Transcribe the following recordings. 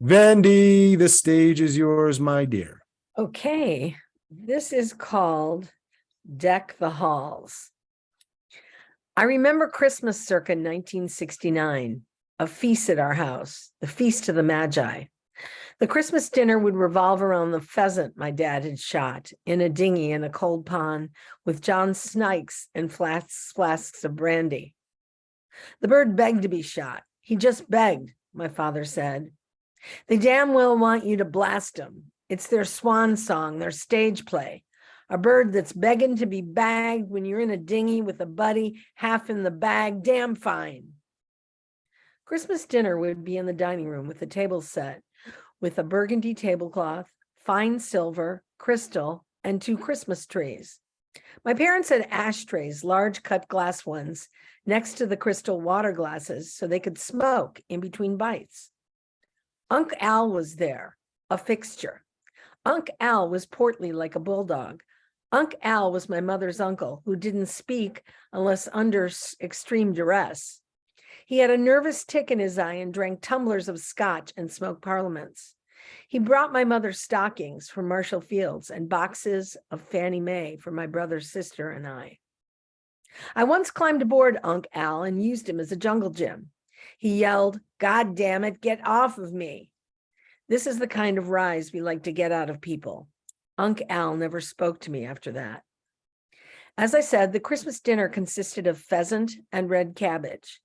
Vandy, the stage is yours, my dear. Okay, this is called Deck the Halls. I remember Christmas circa 1969, a feast at our house, the Feast of the Magi. The Christmas dinner would revolve around the pheasant my dad had shot in a dinghy in a cold pond with John Snikes and flasks of brandy. The bird begged to be shot. He just begged, my father said. They damn well want you to blast him. It's their swan song, their stage play. A bird that's begging to be bagged when you're in a dinghy with a buddy, half in the bag, damn fine. Christmas dinner would be in the dining room with the table set with a burgundy tablecloth, fine silver, crystal, and 2 Christmas trees. My parents had ashtrays, large cut glass ones, next to the crystal water glasses so they could smoke in between bites. Unc Al was there, a fixture. Unc Al was portly like a bulldog. Unc Al was my mother's uncle, who didn't speak unless under extreme duress. He had a nervous tick in his eye and drank tumblers of scotch and smoked parliaments. He brought my mother stockings from Marshall Fields and boxes of Fannie Mae for my brother's sister and I. I once climbed aboard Unc Al and used him as a jungle gym. He yelled, "God damn it, get off of me." This is the kind of rise we like to get out of people. Unc Al never spoke to me after that. As I said, the Christmas dinner consisted of pheasant and red cabbage.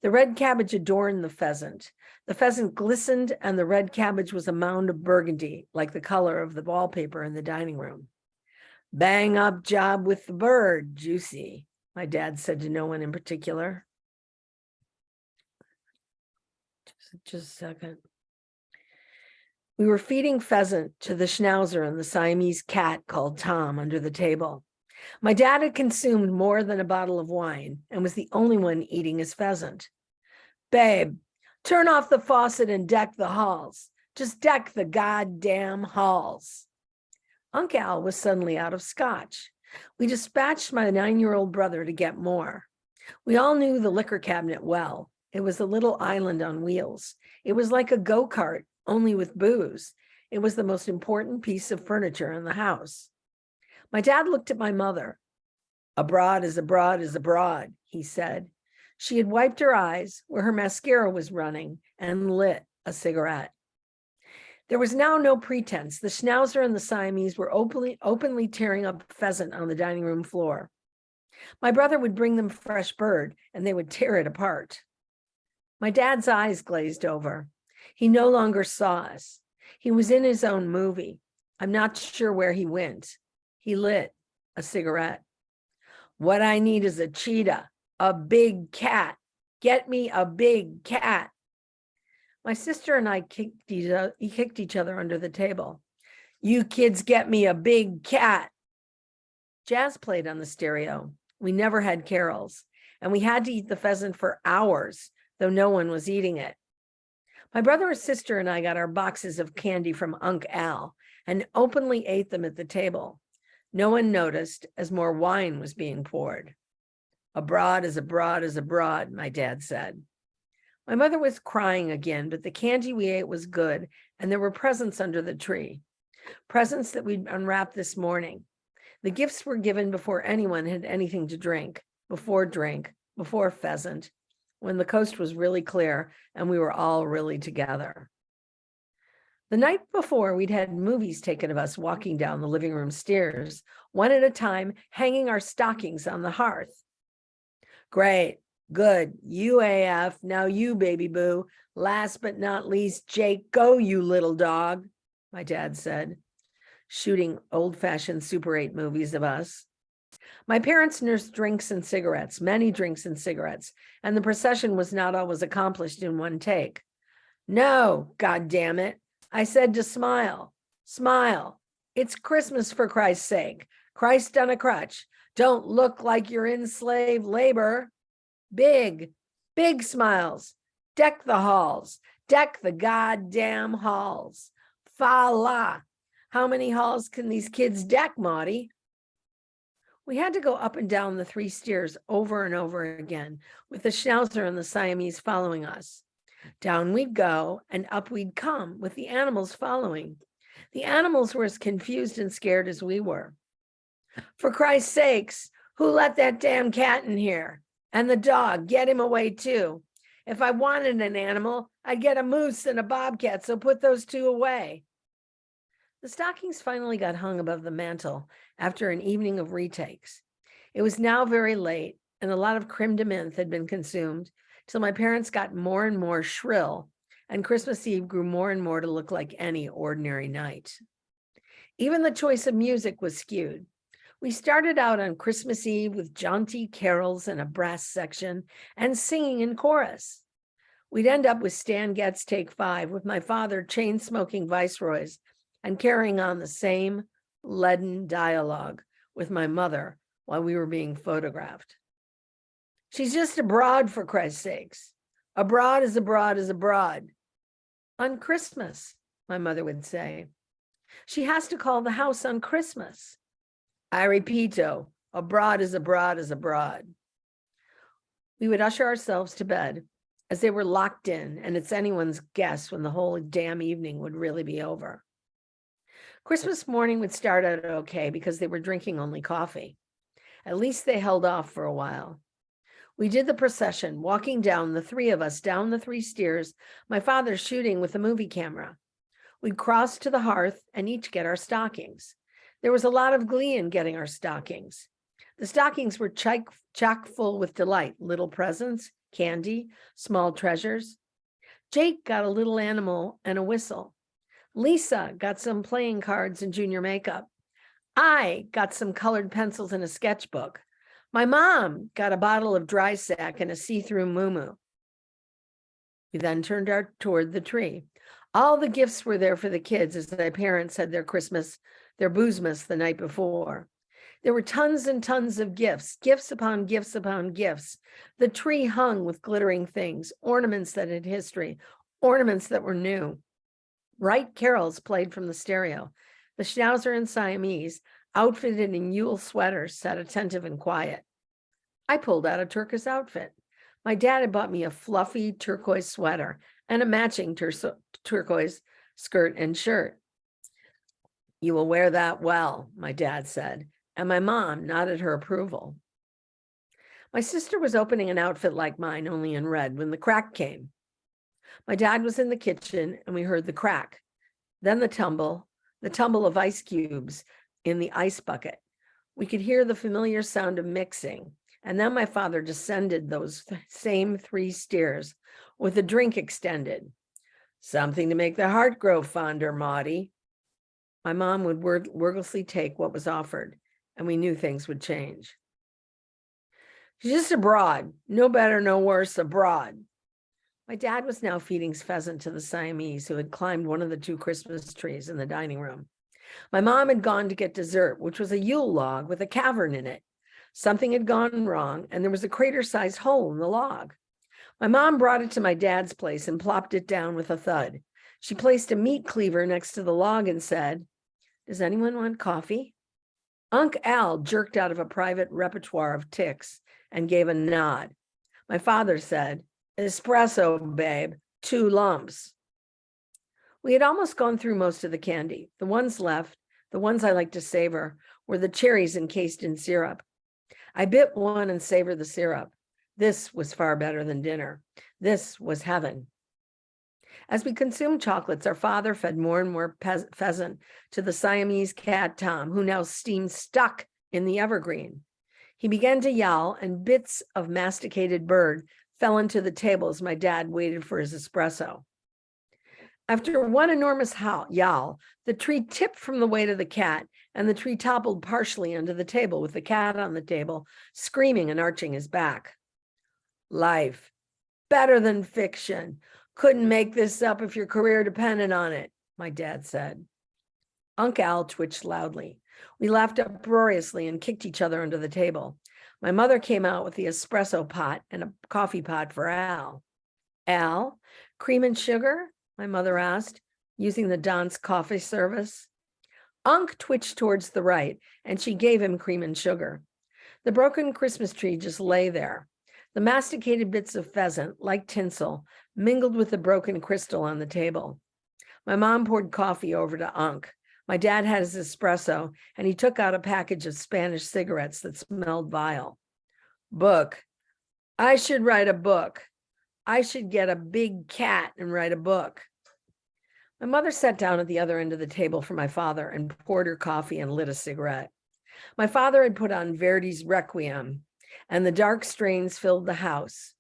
The red cabbage adorned the pheasant. The pheasant glistened, and the red cabbage was a mound of burgundy, like the color of the wallpaper in the dining room. Bang up job with the bird, juicy, my dad said to no one in particular. Just a second. We were feeding pheasant to the schnauzer and the Siamese cat called Tom under the table. My dad had consumed more than a bottle of wine and was the only one eating his pheasant. Babe, turn off the faucet and deck the halls. Just deck the goddamn halls. Unc Al was suddenly out of scotch. We dispatched my 9-year-old brother to get more. We all knew the liquor cabinet well. It was a little island on wheels. It was like a go-kart, only with booze. It was the most important piece of furniture in the house. My dad looked at my mother. Abroad is abroad is abroad, he said. She had wiped her eyes where her mascara was running and lit a cigarette. There was now no pretense. The schnauzer and the Siamese were openly tearing up pheasant on the dining room floor. My brother would bring them fresh bird and they would tear it apart. My dad's eyes glazed over. He no longer saw us. He was in his own movie. I'm not sure where he went. He lit a cigarette. What I need is a cheetah, a big cat. Get me a big cat. My sister and I kicked each other under the table. You kids get me a big cat. Jazz played on the stereo. We never had carols, and we had to eat the pheasant for hours, though no one was eating it. My brother or sister and I got our boxes of candy from Unc Al and openly ate them at the table. No one noticed as more wine was being poured. Abroad is abroad is abroad, my dad said. My mother was crying again, but the candy we ate was good, and there were presents under the tree. Presents that we'd unwrapped this morning. The gifts were given before anyone had anything to drink, before pheasant, when the coast was really clear and we were all really together. The night before, we'd had movies taken of us walking down the living room stairs, one at a time, hanging our stockings on the hearth. Great, good, you AF, now you, baby boo. Last but not least, Jake, go, you little dog, my dad said, shooting old-fashioned Super 8 movies of us. My parents nursed drinks and cigarettes, many drinks and cigarettes, and the procession was not always accomplished in one take. No, God damn it. I said to smile. Smile. It's Christmas, for Christ's sake. Christ on a crutch. Don't look like you're in slave labor. Big, big smiles. Deck the halls. Deck the goddamn halls. Fa la. How many halls can these kids deck, Maudie? We had to go up and down the 3 stairs over and over again, with the schnauzer and the Siamese following us. Down we'd go and up we'd come with the animals following. The animals were as confused and scared as we were. For Christ's sakes, who let that damn cat in here? And the dog, get him away too. If I wanted an animal, I'd get a moose and a bobcat, so put those two away. The stockings finally got hung above the mantel after an evening of retakes. It was now very late, and a lot of creme de menthe had been consumed, till my parents got more and more shrill, and Christmas Eve grew more and more to look like any ordinary night. Even the choice of music was skewed. We started out on Christmas Eve with jaunty carols and a brass section and singing in chorus. We'd end up with Stan Getz Take 5 with my father chain-smoking viceroys and carrying on the same leaden dialogue with my mother while we were being photographed. She's just abroad, for Christ's sakes. Abroad is abroad is abroad. On Christmas, my mother would say. She has to call the house on Christmas. I repeato, abroad is abroad is abroad. We would usher ourselves to bed as they were locked in, and it's anyone's guess when the whole damn evening would really be over. Christmas morning would start out okay because they were drinking only coffee. At least they held off for a while. We did the procession, walking down, the three of us, down the 3 stairs, my father shooting with a movie camera. We'd cross to the hearth and each get our stockings. There was a lot of glee in getting our stockings. The stockings were chock full with delight, little presents, candy, small treasures. Jake got a little animal and a whistle. Lisa got some playing cards and junior makeup. I got some colored pencils and a sketchbook. My mom got a bottle of dry sack and a see-through muumuu. We then turned toward the tree. All the gifts were there for the kids as their parents had their boozmas the night before. There were tons and tons of gifts, gifts upon gifts upon gifts. The tree hung with glittering things, ornaments that had history, ornaments that were new. Bright carols played from the stereo. The Schnauzer and Siamese, outfitted in Yule sweaters, sat attentive and quiet. I pulled out a turquoise outfit. My dad had bought me a fluffy turquoise sweater and a matching turquoise skirt and shirt. You will wear that well, my dad said, and my mom nodded her approval. My sister was opening an outfit like mine, only in red, when the crack came. My dad was in the kitchen and we heard the crack, then the tumble of ice cubes in the ice bucket. We could hear the familiar sound of mixing, and then my father descended those same 3 stairs with a drink extended. Something to make the heart grow fonder, Maudie. My mom would wordlessly take what was offered, and we knew things would change. She's just abroad, no better, no worse, abroad. My dad was now feeding pheasant to the Siamese who had climbed one of the 2 Christmas trees in the dining room. My mom had gone to get dessert, which was a Yule log with a cavern in it. Something had gone wrong, and there was a crater-sized hole in the log. My mom brought it to my dad's place and plopped it down with a thud. She placed a meat cleaver next to the log and said, "Does anyone want coffee?" Unc Al jerked out of a private repertoire of ticks and gave a nod. My father said, "Espresso, babe, 2 lumps." We had almost gone through most of the candy. The ones left, the ones I like to savor, were the cherries encased in syrup. I bit one and savored the syrup. This was far better than dinner. This was heaven. As we consumed chocolates, our father fed more and more pheasant to the Siamese cat Tom, who now seemed stuck in the evergreen. He began to yowl, and bits of masticated bird fell into the table as my dad waited for his espresso. After one enormous yowl, the tree tipped from the weight of the cat, and the tree toppled partially onto the table with the cat on the table, screaming and arching his back. Life, better than fiction. Couldn't make this up if your career depended on it, my dad said. Unc Al twitched loudly. We laughed uproariously and kicked each other under the table. My mother came out with the espresso pot and a coffee pot for Al. Al, cream and sugar? My mother asked, using the Don's coffee service. Unc twitched towards the right, and she gave him cream and sugar. The broken Christmas tree just lay there. The masticated bits of pheasant, like tinsel, mingled with the broken crystal on the table. My mom poured coffee over to Unc. My dad had his espresso, and he took out a package of Spanish cigarettes that smelled vile. Book. I should write a book. I should get a big cat and write a book. My mother sat down at the other end of the table for my father and poured her coffee and lit a cigarette. My father had put on Verdi's Requiem, and the dark strains filled the house.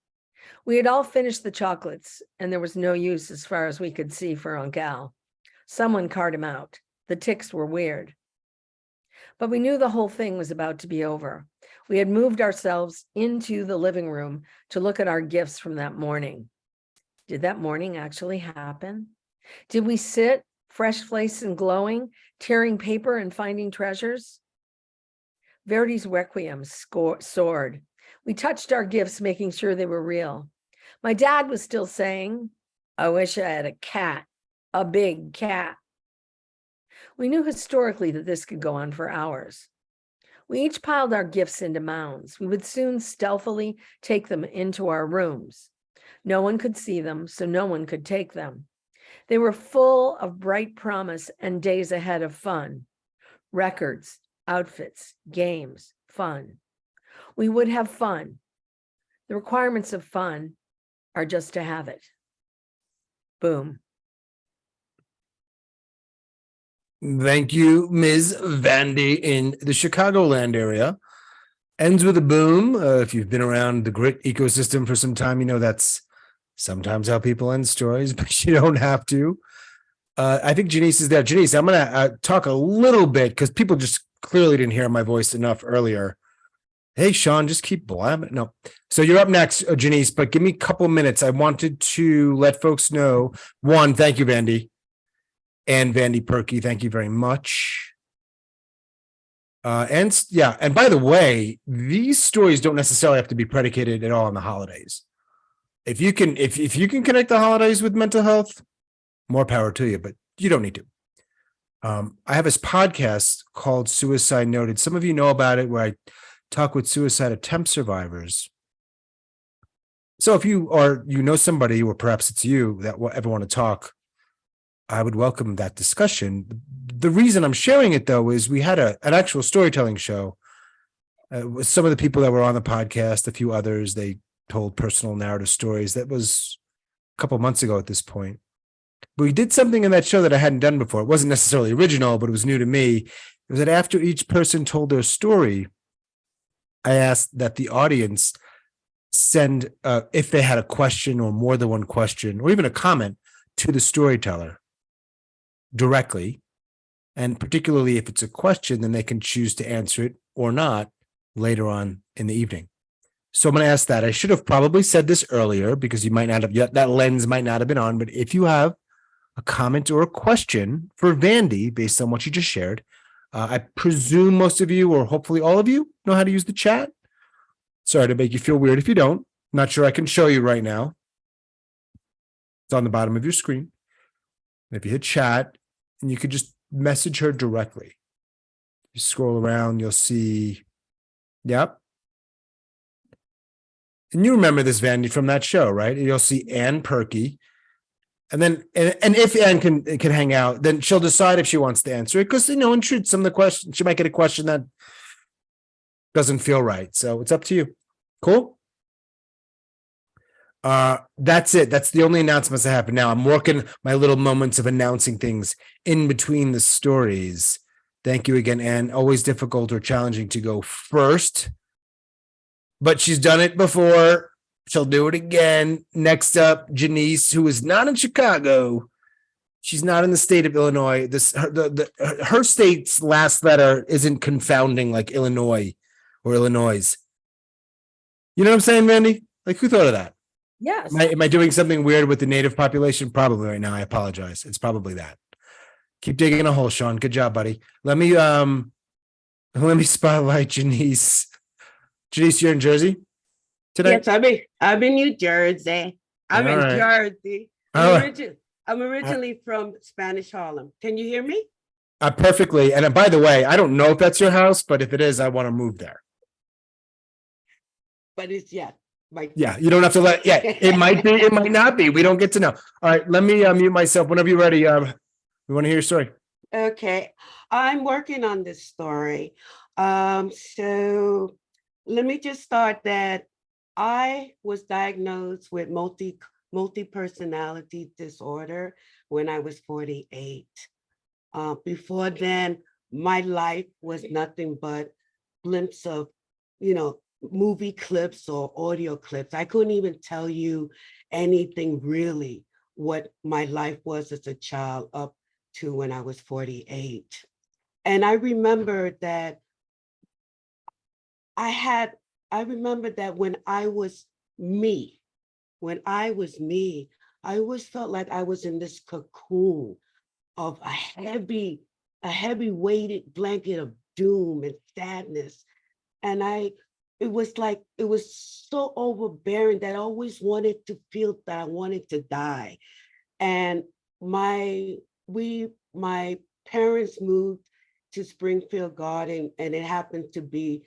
We had all finished the chocolates, and there was no use as far as we could see for Unc Al. Someone carted him out. The tics were weird. But we knew the whole thing was about to be over. We had moved ourselves into the living room to look at our gifts from that morning. Did that morning actually happen? Did we sit, fresh-faced and glowing, tearing paper and finding treasures? Verdi's Requiem soared. We touched our gifts, making sure they were real. My dad was still saying, I wish I had a cat, a big cat. We knew historically that this could go on for hours. We each piled our gifts into mounds. We would soon stealthily take them into our rooms. No one could see them, so no one could take them. They were full of bright promise and days ahead of fun. Records, outfits, games, fun. We would have fun. The requirements of fun are just to have it. Boom. Thank you, Ms. Vandy in the Chicagoland area. Ends with a boom. If you've been around the grit ecosystem for some time, you know that's sometimes how people end stories, but you don't have to. I think Jenice is there. Jenice, I'm going to talk a little bit because people just clearly didn't hear my voice enough earlier. Hey, Sean, just keep blabbing. No. So you're up next, Jenice, but give me a couple minutes. I wanted to let folks know. One, thank you, Vandy. And Vandy Purky, thank you very much. And by the way, these stories don't necessarily have to be predicated at all on the holidays. If you can connect the holidays with mental health, more power to you, but you don't need to. I have this podcast called Suicide Noted. Some of you know about it, where I talk with suicide attempt survivors. So if you know somebody, or perhaps it's you that will ever want to talk, I would welcome that discussion. The reason I'm sharing it, though, is we had an actual storytelling show with some of the people that were on the podcast, a few others. They told personal narrative stories. That was a couple months ago at this point. But we did something in that show that I hadn't done before. It wasn't necessarily original, but it was new to me. It was that after each person told their story, I asked that the audience send, if they had a question or more than one question, or even a comment, to the storyteller directly. And particularly if it's a question, then they can choose to answer it or not later on in the evening. So I'm going to ask that. I should have probably said this earlier because you might not have, that lens might not have been on. But if you have a comment or a question for Vandy based on what you just shared, I presume most of you, or hopefully all of you, know how to use the chat. Sorry to make you feel weird if you don't. Not sure I can show you right now. It's on the bottom of your screen. If you hit chat, and you could just message her directly. You scroll around, you'll see, yep. And you remember this, Vandy, from that show, right? You'll see Ann Purky. And then, and if Ann can hang out, then she'll decide if she wants to answer it. Because, in truth, some of the questions, she might get a question that doesn't feel right. So it's up to you. Cool? That's it. That's the only announcements I have now. I'm working my little moments of announcing things in between the stories. Thank you again, Ann. Always difficult or challenging to go first, but she's done it before. She'll do it again. Next up, Jenice, who is not in Chicago. She's not in the state of Illinois. Her state's last letter isn't confounding like Illinois or Illinois. You know what I'm saying, Vandy? Like, who thought of that? Yes. Am I doing something weird with the native population? Probably right now. I apologize. It's probably that. Keep digging a hole, Sean. Good job, buddy. Let me spotlight Jenice. Jenice, you're in Jersey today? Yes, I'm in New Jersey. I'm in Jersey. I'm originally from Spanish Harlem. Can you hear me? Perfectly. And by the way, I don't know if that's your house, but if it is, I want to move there. But it's Yeah, you don't have to let, yeah, it might be, it might not be. We don't get to know. All right, let me mute myself whenever you're ready. We want to hear your story. Okay, I'm working on this story. So let me just start that I was diagnosed with multi-personality disorder when I was 48. Before then, my life was nothing but glimpse of, movie clips or audio clips. I couldn't even tell you anything really what my life was as a child up to when I was 48. And I remember that I remember that when I was me, I always felt like I was in this cocoon of a heavy weighted blanket of doom and sadness. And it was like, it was so overbearing that I always wanted to feel that I wanted to die. And my parents moved to Springfield Garden, and it happened to be,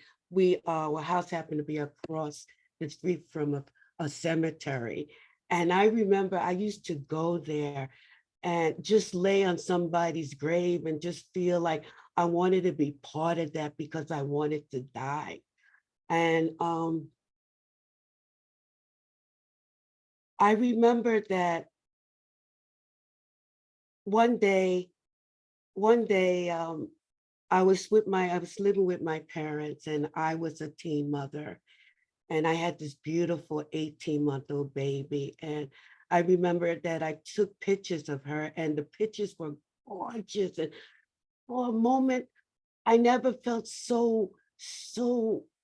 our house happened to be across the street from a cemetery. And I remember I used to go there and just lay on somebody's grave and just feel like I wanted to be part of that because I wanted to die. And I remember that one day, I was living with my parents, and I was a teen mother, and I had this beautiful 18-month-old baby. And I remember that I took pictures of her, and the pictures were gorgeous. And for a moment, I never felt so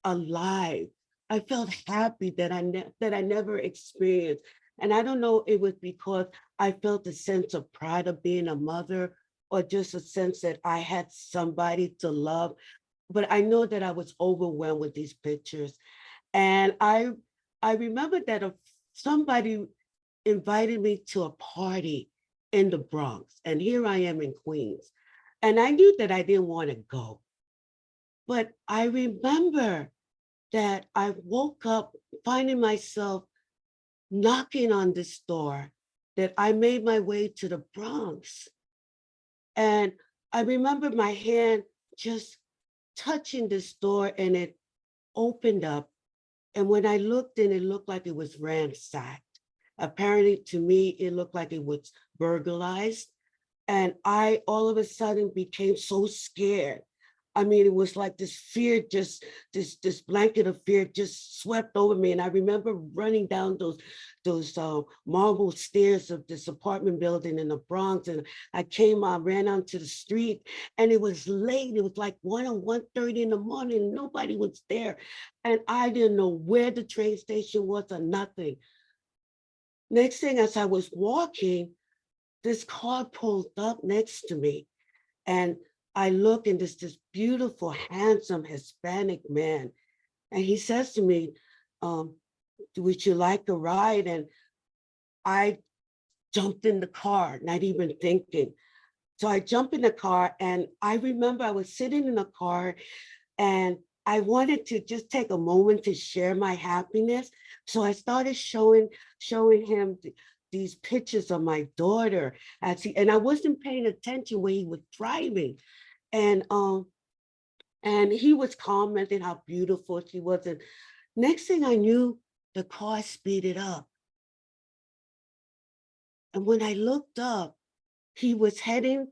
alive. I felt happy that I never experienced. And I don't know, it was because I felt a sense of pride of being a mother, or just a sense that I had somebody to love. But I know that I was overwhelmed with these pictures. And I remember that somebody invited me to a party in the Bronx, and here I am in Queens. And I knew that I didn't want to go. But I remember that I woke up finding myself knocking on this door, that I made my way to the Bronx. And I remember my hand just touching this door, and it opened up. And when I looked in, it looked like it was ransacked. Apparently to me, it looked like it was burglarized. And I all of a sudden became so scared. I mean, it was like this fear, just this blanket of fear just swept over me. And I remember running down those marble stairs of this apartment building in the Bronx. And I ran onto the street, and it was late. It was like 1 or 1:30 in the morning. Nobody was there. And I didn't know where the train station was or nothing. Next thing, as I was walking, this car pulled up next to me, and I look, and there's this beautiful, handsome Hispanic man. And he says to me, would you like a ride? And I jumped in the car, not even thinking. So I jumped in the car, and I remember I was sitting in the car, and I wanted to just take a moment to share my happiness. So I started showing him these pictures of my daughter and I wasn't paying attention when he was driving. And he was commenting how beautiful she was. And next thing I knew, the car speeded up. And when I looked up, he was heading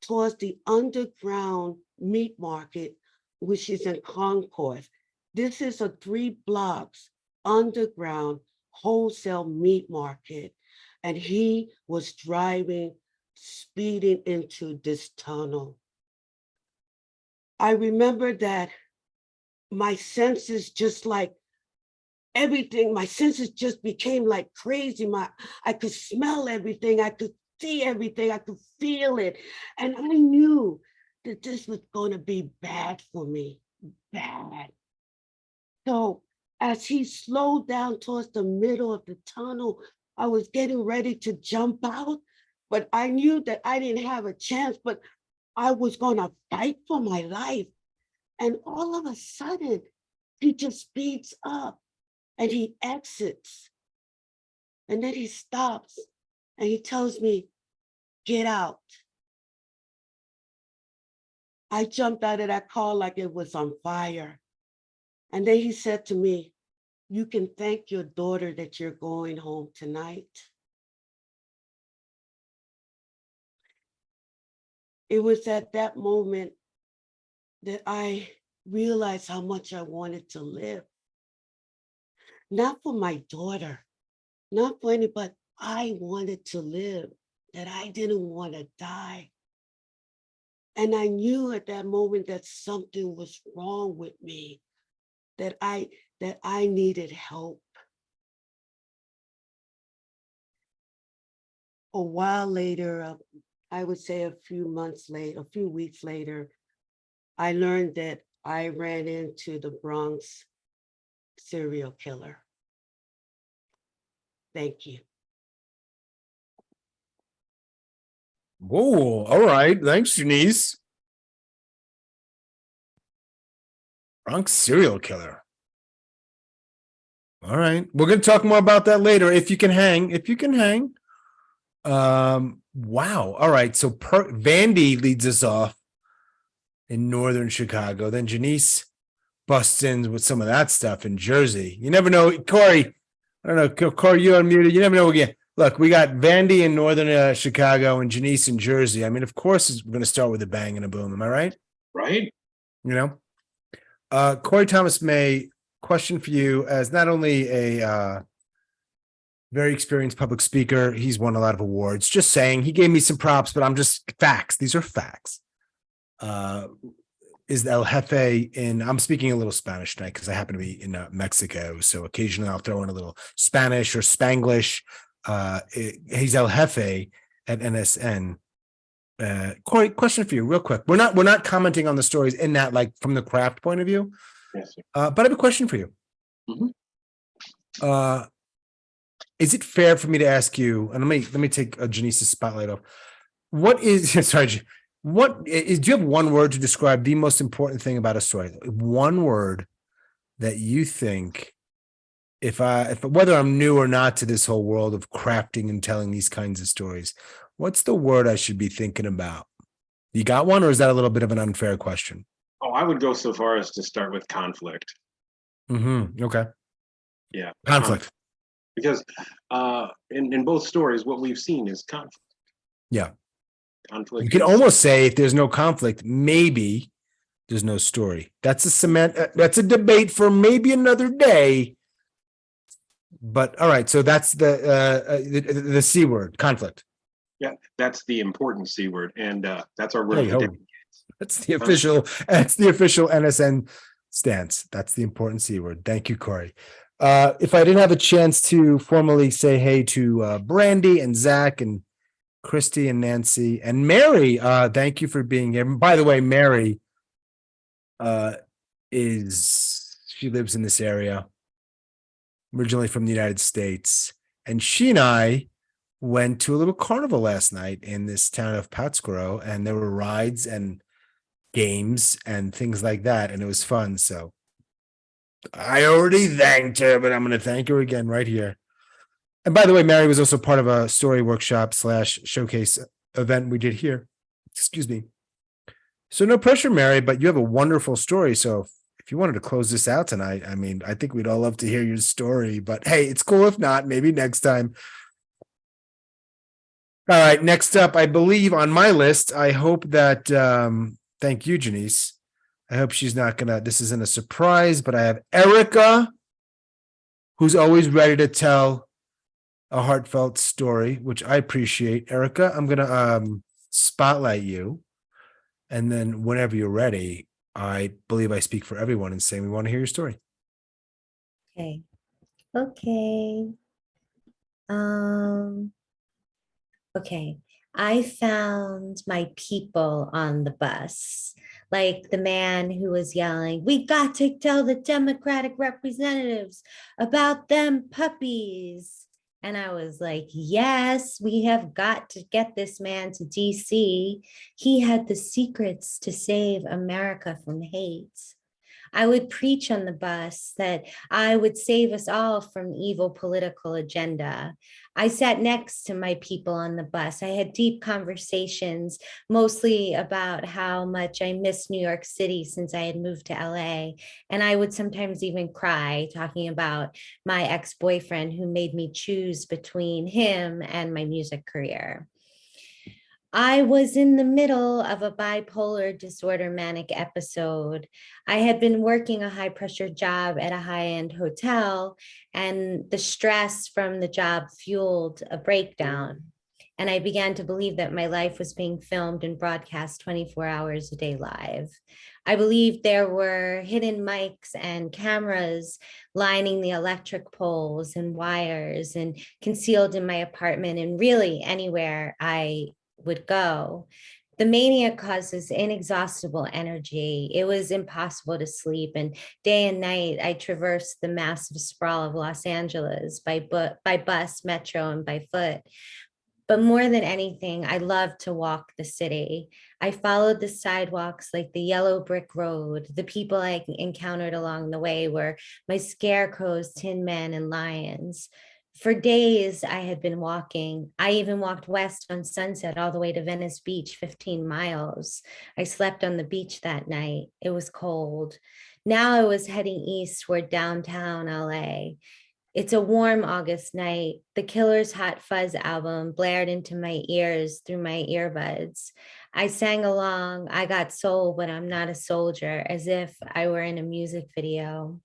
towards the underground meat market, which is in Concourse. This is a 3 blocks underground wholesale meat market. And he was driving, speeding into this tunnel. I remember that my senses just like everything, my senses just became like crazy. I could smell everything, I could see everything, I could feel it. And I knew that this was going to be bad for me, bad. So as he slowed down towards the middle of the tunnel, I was getting ready to jump out, but I knew that I didn't have a chance, but I was going to fight for my life. And all of a sudden, he just speeds up. And he exits. And then he stops and he tells me, get out. I jumped out of that car like it was on fire. And then he said to me, you can thank your daughter that you're going home tonight. It was at that moment that I realized how much I wanted to live. Not for my daughter, not for anybody. I wanted to live, that I didn't want to die. And I knew at that moment that something was wrong with me, that I needed help. A while later, I would say a few weeks later, I learned that I ran into the Bronx serial killer. Thank you. Whoa, all right. Thanks, Jenice. Bronx serial killer. All right. We're going to talk more about that later. If you can hang. Wow. All right. So Vandy leads us off in northern Chicago. Then Jenice busts in with some of that stuff in Jersey. You never know. Kory, I don't know. Kory, you unmuted. You never know again. Look, we got Vandy in northern Chicago and Jenice in Jersey. I mean, of course, we're going to start with a bang and a boom. Am I right? Right. You know, Kory Thomas May, question for you as not only a very experienced public speaker, he's won a lot of awards. Just saying, he gave me some props, but I'm just facts. These are facts. Is El Jefe I'm speaking a little Spanish tonight because I happen to be in Mexico. So occasionally I'll throw in a little Spanish or Spanglish. He's El Jefe at NSN. Kory, question for you real quick. We're not commenting on the stories in that, like from the craft point of view. Yes, sir. But I have a question for you. Mhm. Is it fair for me to ask you, and let me take Jenice's spotlight off. What is sorry, do you have one word to describe the most important thing about a story? One word that you think, if whether I'm new or not to this whole world of crafting and telling these kinds of stories, what's the word I should be thinking about? You got one, or is that a little bit of an unfair question? Oh, I would go so far as to start with conflict. Okay. Yeah. Conflict. Because in both stories, what we've seen is conflict. Yeah. Conflict. You can almost say if there's no conflict, maybe there's no story. That's a debate for maybe another day. But all right, so that's the C word, conflict. Yeah, that's the important C word, and that's our word. Hey, ho. That's the official NSN stance. That's the important C word. Thank you, Kory. If I didn't have a chance to formally say hey to Brandi and Zach and Christy and Nancy and Mary, thank you for being here. And by the way, Mary she lives in this area, originally from the United States, and she and I went to a little carnival last night in this town of Pátzcuaro, and there were rides and games and things like that, and it was fun. So I already thanked her, but I'm going to thank her again right here. And by the way, Mary was also part of a story workshop / showcase event we did here. Excuse me. So no pressure, Mary, but you have a wonderful story. So if you wanted to close this out tonight, I mean, I think we'd all love to hear your story, but hey, it's cool if not, maybe next time. All right, next up, I believe on my list, I hope that, thank you, Jenice. I hope she's not this isn't a surprise, but I have Erica, who's always ready to tell a heartfelt story, which I appreciate. Erica, I'm going to spotlight you. And then whenever you're ready, I believe I speak for everyone in saying we want to hear your story. Okay. Okay. I found my people on the bus, like the man who was yelling, "We got to tell the Democratic representatives about them puppies." And I was like, yes, we have got to get this man to DC. He had the secrets to save America from hate. I would preach on the bus that I would save us all from evil political agenda. I sat next to my people on the bus. I had deep conversations, mostly about how much I missed New York City since I had moved to LA. And I would sometimes even cry talking about my ex-boyfriend who made me choose between him and my music career. I was in the middle of a bipolar disorder manic episode. I had been working a high pressure job at a high end hotel, and the stress from the job fueled a breakdown. And I began to believe that my life was being filmed and broadcast 24 hours a day live. I believed there were hidden mics and cameras lining the electric poles and wires and concealed in my apartment and really anywhere I would go. The mania causes inexhaustible energy. It was impossible to sleep, and day and night I traversed the massive sprawl of Los Angeles by bus, metro, and by foot. But more than anything, I loved to walk the city. I followed the sidewalks like the yellow brick road. The people I encountered along the way were my scarecrows, tin men, and lions. For days, I had been walking. I even walked west on Sunset all the way to Venice Beach, 15 miles. I slept on the beach that night. It was cold. Now I was heading east toward downtown LA. It's a warm August night. The Killer's Hot Fuzz album blared into my ears through my earbuds. I sang along, I got soul, but I'm not a soldier, as if I were in a music video.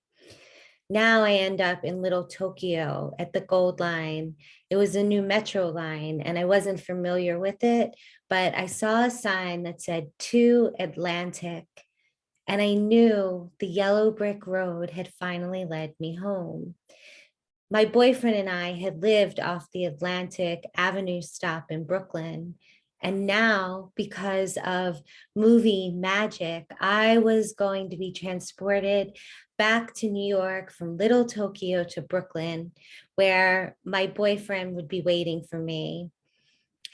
Now I end up in Little Tokyo at the Gold Line. It was a new metro line, and I wasn't familiar with it, but I saw a sign that said to Atlantic, and I knew the yellow brick road had finally led me home. My boyfriend and I had lived off the Atlantic Avenue stop in Brooklyn. And now, because of movie magic, I was going to be transported back to New York from Little Tokyo to Brooklyn, where my boyfriend would be waiting for me,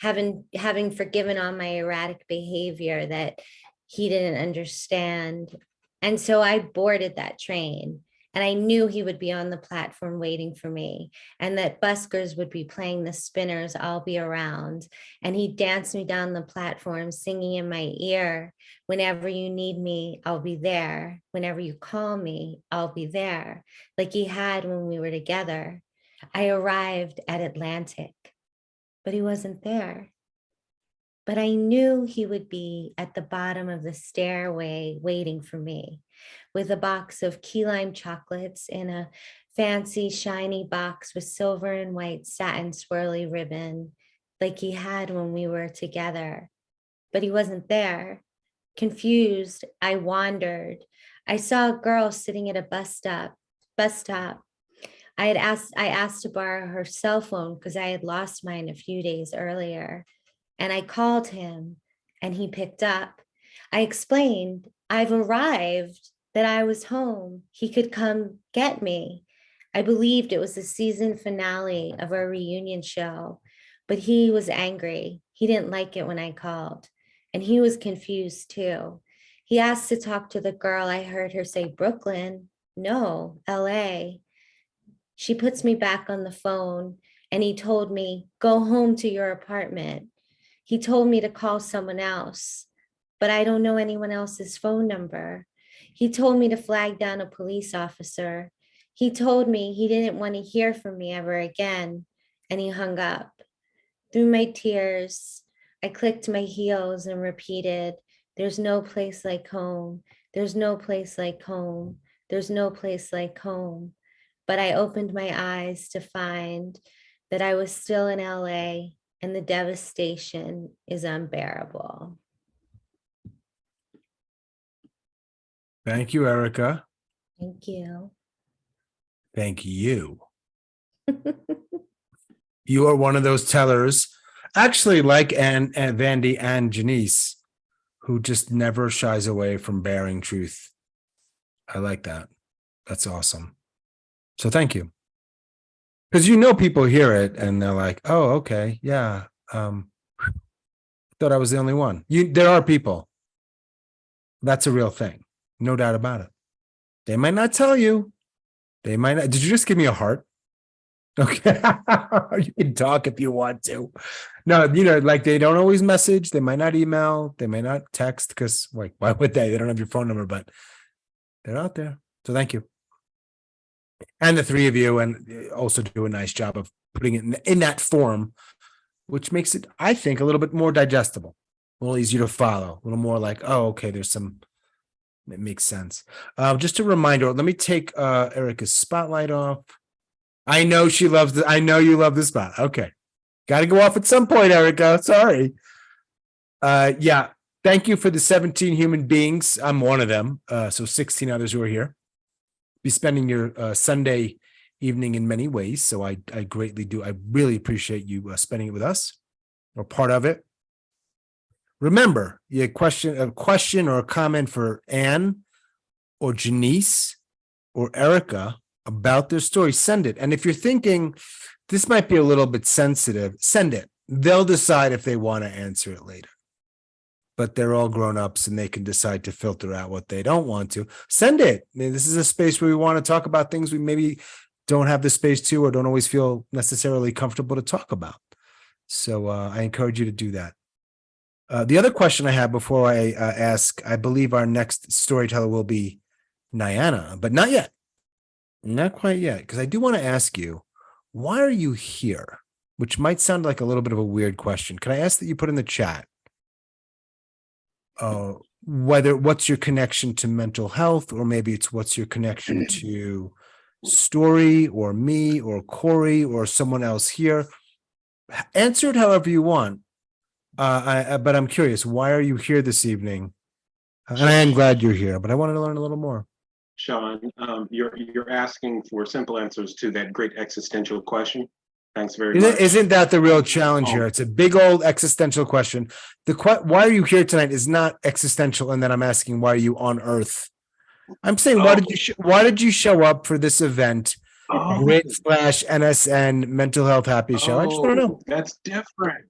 having forgiven all my erratic behavior that he didn't understand. And so I boarded that train. And I knew he would be on the platform waiting for me, and that buskers would be playing the spinners, I'll be around. And he'd dance me down the platform, singing in my ear, whenever you need me, I'll be there. Whenever you call me, I'll be there, like he had when we were together. I arrived at Atlantic, but he wasn't there. But I knew he would be at the bottom of the stairway waiting for me, with a box of key lime chocolates in a fancy shiny box with silver and white satin swirly ribbon, like he had when we were together. But he wasn't there. Confused, I wandered. I saw a girl sitting at a bus stop. I asked to borrow her cell phone because I had lost mine a few days earlier. And I called him and he picked up. I explained, I've arrived, that I was home. He could come get me. I believed it was the season finale of our reunion show, but he was angry. He didn't like it when I called, and he was confused too. He asked to talk to the girl. I heard her say Brooklyn. No, LA. She puts me back on the phone, and he told me, go home to your apartment. He told me to call someone else, but I don't know anyone else's phone number. He told me to flag down a police officer. He told me he didn't want to hear from me ever again, and he hung up. Through my tears, I clicked my heels and repeated, there's no place like home. There's no place like home. There's no place like home. But I opened my eyes to find that I was still in LA, and the devastation is unbearable. Thank you, Erica. Thank you. Thank you. You are one of those tellers, actually, like and Vandy and Jenice, who just never shies away from bearing truth. I like that. That's awesome. So thank you. Because people hear it and they're like, oh, okay, yeah. Thought I was the only one. There are people. That's a real thing. No doubt about it. They might not tell you. They might not. Did you just give me a heart? Okay. You can talk if you want to. No, like they don't always message. They might not email. They may not text because, like, why would they? They don't have your phone number, but they're out there. So thank you. And the three of you, and also do a nice job of putting it in that form, which makes it, I think, a little bit more digestible, a little easier to follow, a little more like, oh, okay, there's some, it makes sense. Just a reminder, let me take Erica's spotlight off. I know she loves I know you love this spot. Okay. Got to go off at some point, Erica. Sorry. Yeah. Thank you for the 17 human beings. I'm one of them. So 16 others who are here. Be spending your Sunday evening in many ways. So I greatly do. I really appreciate you spending it with us, or part of it. Remember, a question or a comment for Anne or Jenice or Erica about their story, send it. And if you're thinking this might be a little bit sensitive, send it. They'll decide if they want to answer it later. But they're all grown-ups and they can decide to filter out what they don't want to. Send it. I mean, this is a space where we want to talk about things we maybe don't have the space to, or don't always feel necessarily comfortable to talk about. So I encourage you to do that. The other question I have before I ask, I believe our next storyteller will be Nyanna, but not yet. Not quite yet, because I do want to ask you, why are you here? Which might sound like a little bit of a weird question. Can I ask that you put in the chat what's your connection to mental health, or maybe it's what's your connection to story, or me, or Kory, or someone else here? Answer it however you want. But I'm curious, why are you here this evening? And I am glad you're here, but I wanted to learn a little more. Sean, you're asking for simple answers to that great existential question. Thanks very much. Isn't that the real challenge here? It's a big old existential question. Why are you here tonight is not existential, and then I'm asking, why are you on Earth? I'm saying, why did you show up for this event? Grit/NSN mental health happy show. I just want to know. That's different.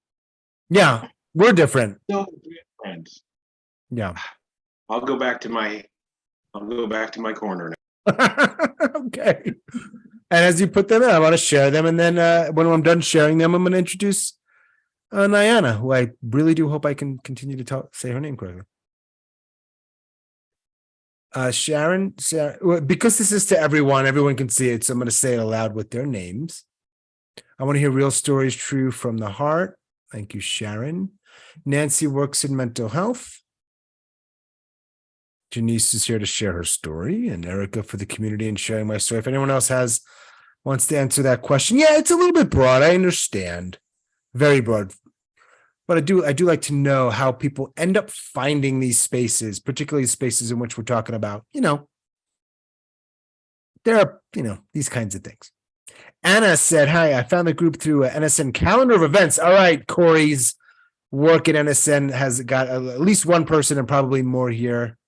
Yeah, we're different. So different. Yeah. I'll go back to my corner now. Okay. And as you put them in, I want to share them. And then when I'm done sharing them, I'm going to introduce Nyanna, who I really do hope I can continue to say her name correctly. Sharon, because this is to everyone can see it. So I'm going to say it aloud with their names. I want to hear real stories true from the heart. Thank you, Sharon. Nancy works in mental health. Jenice is here to share her story, and Erica for the community and sharing my story. If anyone else wants to answer that question, yeah, it's a little bit broad. I understand, very broad, but I do like to know how people end up finding these spaces, particularly spaces in which we're talking about. There are these kinds of things. Anna said, "Hi, I found the group through an NSN calendar of events." All right, Kory's work at NSN has got at least one person and probably more here.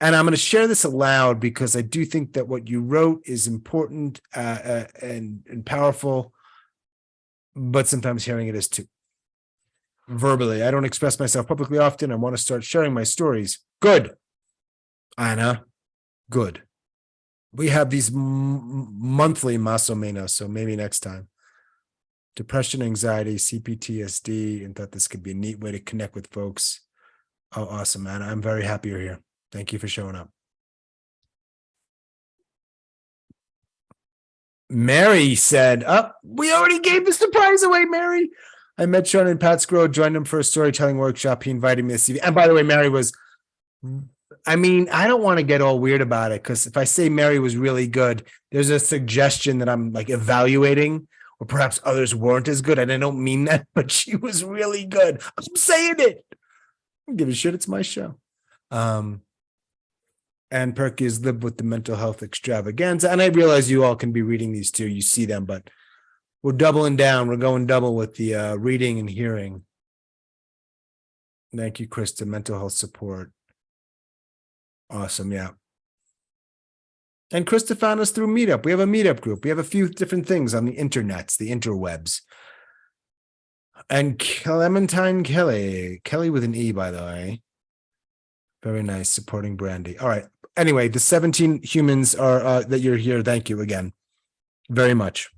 And I'm going to share this aloud because I do think that what you wrote is important and powerful, but sometimes hearing it is too. Verbally, I don't express myself publicly often. I want to start sharing my stories. Good, Anna, good. We have these monthly más o menos, so maybe next time. Depression, anxiety, CPTSD, and thought this could be a neat way to connect with folks. Oh, awesome, Anna. I'm very happy you're here. Thank you for showing up. Mary said, we already gave the surprise away, Mary. I met Sean in Patsgrove, joined him for a storytelling workshop. He invited me to see. And by the way, Mary was, I don't want to get all weird about it, because if I say Mary was really good, there's a suggestion that I'm like evaluating, or perhaps others weren't as good. And I don't mean that, but she was really good. I'm saying it. I don't give a shit. It's my show. And Purky has lived with the mental health extravaganza. And I realize you all can be reading these too. You see them, but we're doubling down. We're going double with the reading and hearing. Thank you, Krista. Mental health support. Awesome. Yeah. And Krista found us through Meetup. We have a Meetup group. We have a few different things on the internets, the interwebs. And Clementine Kelly with an E, by the way. Very nice, supporting Brandi. All right. Anyway, the 17 humans are that you're here. Thank you again very much.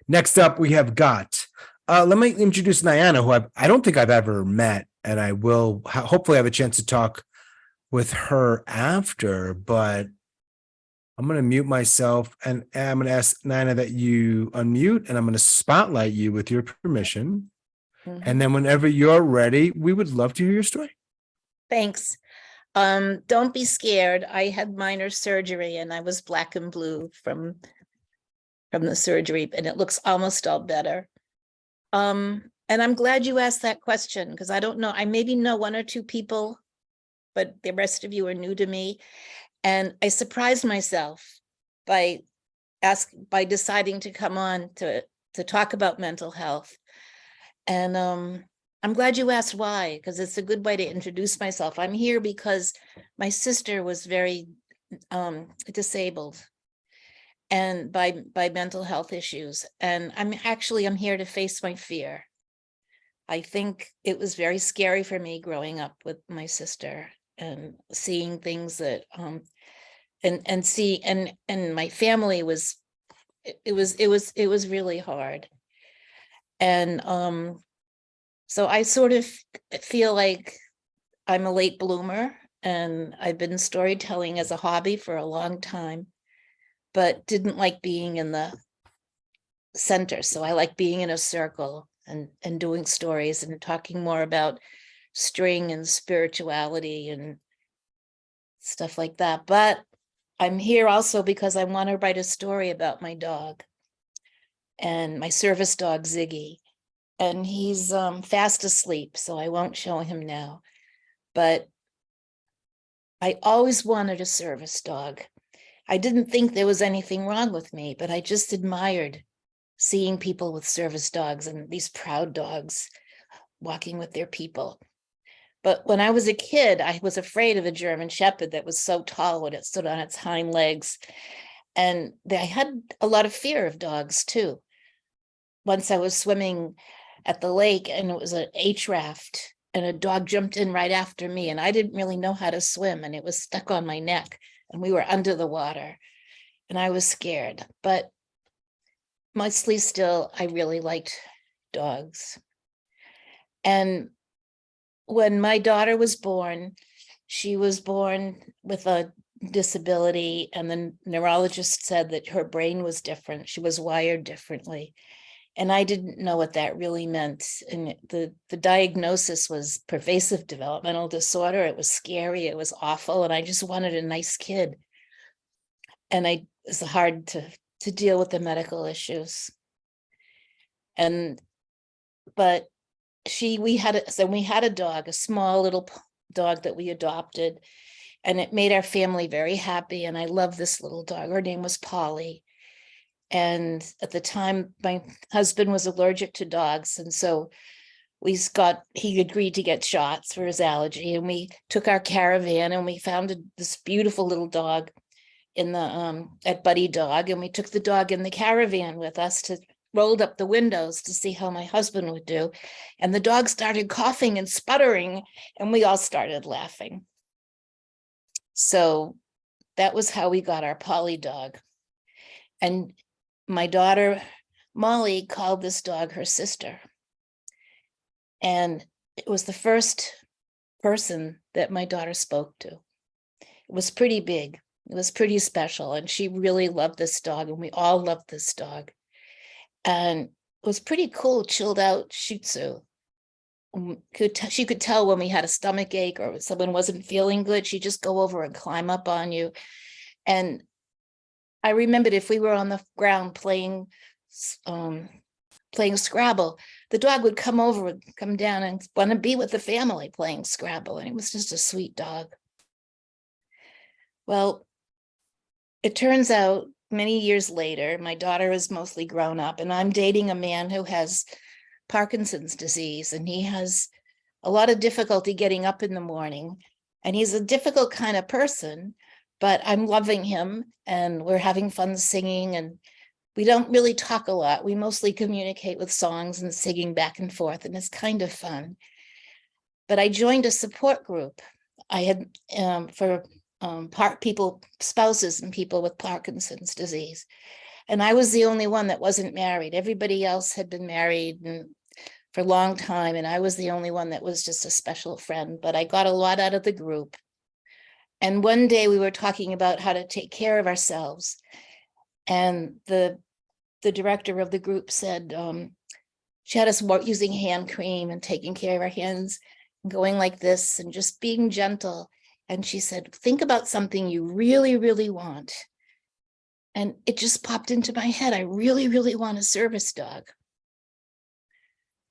Next up, we have got. Let me introduce Nyanna, who I don't think I've ever met, and I will hopefully have a chance to talk with her after. But I'm going to mute myself, and I'm going to ask Nyanna that you unmute, and I'm going to spotlight you with your permission. And then whenever you're ready, we would love to hear your story. Thanks. Don't be scared. I had minor surgery and I was black and blue from the surgery, and it looks almost all better. And I'm glad you asked that question, because I don't know, I maybe know one or two people, but the rest of you are new to me. And I surprised myself by deciding to come on to talk about mental health. And I'm glad you asked why, because it's a good way to introduce myself. I'm here because my sister was very disabled and by mental health issues. And I'm here to face my fear. I think it was very scary for me growing up with my sister and seeing things that and my family was it was really hard. And so I sort of feel like I'm a late bloomer, and I've been storytelling as a hobby for a long time, but didn't like being in the center. So I like being in a circle and doing stories and talking more about string and spirituality and stuff like that. But I'm here also because I want to write a story about my dog and my service dog, Ziggy. And he's fast asleep, so I won't show him now. But I always wanted a service dog. I didn't think there was anything wrong with me, but I just admired seeing people with service dogs and these proud dogs walking with their people. But when I was a kid, I was afraid of a German Shepherd that was so tall when it stood on its hind legs. And I had a lot of fear of dogs too. Once I was swimming at the lake and it was an H raft and a dog jumped in right after me, and I didn't really know how to swim, and it was stuck on my neck and we were under the water and I was scared. But mostly still, I really liked dogs. And when my daughter was born, she was born with a disability, and the neurologist said that her brain was different. She was wired differently. And I didn't know what that really meant. And the diagnosis was pervasive developmental disorder. It was scary. It was awful. And I just wanted a nice kid. And it was hard to deal with the medical issues. But we had a dog, a small little dog that we adopted, and it made our family very happy. And I love this little dog. Her name was Polly. And at the time, my husband was allergic to dogs. And so he agreed to get shots for his allergy. And we took our caravan and we found this beautiful little dog in the at Buddy Dog. And we took the dog in the caravan with us rolled up the windows to see how my husband would do. And the dog started coughing and sputtering, and we all started laughing. So that was how we got our Polly dog. And my daughter, Molly, called this dog her sister. And it was the first person that my daughter spoke to. It was pretty big. It was pretty special. And she really loved this dog, and we all loved this dog. And it was pretty cool, chilled out Shih Tzu. She could tell when we had a stomach ache or someone wasn't feeling good. She'd just go over and climb up on you. And I remembered if we were on the ground playing Scrabble, the dog would come over and come down and want to be with the family playing Scrabble. And it was just a sweet dog. Well, it turns out many years later, my daughter is mostly grown up, and I'm dating a man who has Parkinson's disease, and he has a lot of difficulty getting up in the morning. And he's a difficult kind of person, but I'm loving him, and we're having fun singing, and we don't really talk a lot. We mostly communicate with songs and singing back and forth, and it's kind of fun. but I joined a support group. I had for spouses and people with Parkinson's disease. And I was the only one that wasn't married. Everybody else had been married for a long time. And I was the only one that was just a special friend, but I got a lot out of the group. And one day we were talking about how to take care of ourselves. And the director of the group said, she had us using hand cream and taking care of our hands, going like this and just being gentle. And she said, think about something you really, really want. And it just popped into my head. I really, really want a service dog.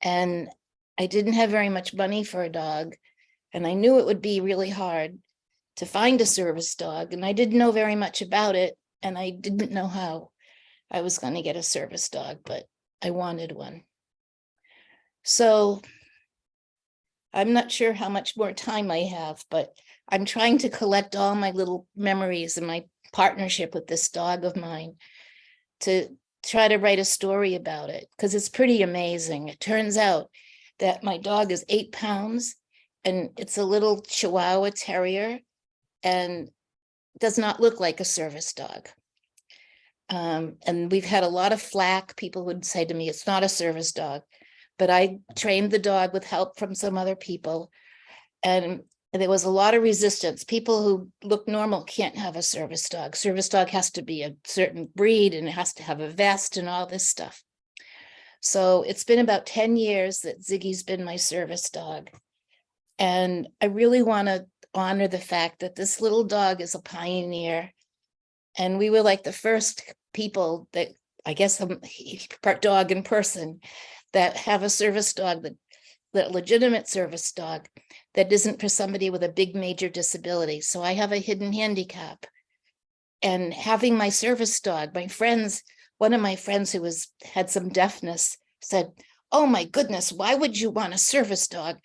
And I didn't have very much money for a dog. And I knew it would be really hard to find a service dog. And I didn't know very much about it. And I didn't know how I was going to get a service dog, but I wanted one. So I'm not sure how much more time I have, but I'm trying to collect all my little memories and my partnership with this dog of mine to try to write a story about it, because it's pretty amazing. It turns out that my dog is 8 pounds and it's a little Chihuahua Terrier and does not look like a service dog. And we've had a lot of flack. People would say to me, it's not a service dog, but I trained the dog with help from some other people. And there was a lot of resistance. People who look normal can't have a service dog. Service dog has to be a certain breed and it has to have a vest and all this stuff. So it's been about 10 years that Ziggy's been my service dog. And I really want to honor the fact that this little dog is a pioneer. And we were like the first people that, I guess, part dog in person, that have a service dog, that legitimate service dog that isn't for somebody with a big major disability. So I have a hidden handicap. And having my service dog, my friends, one of my friends who had some deafness said, oh my goodness, why would you want a service dog?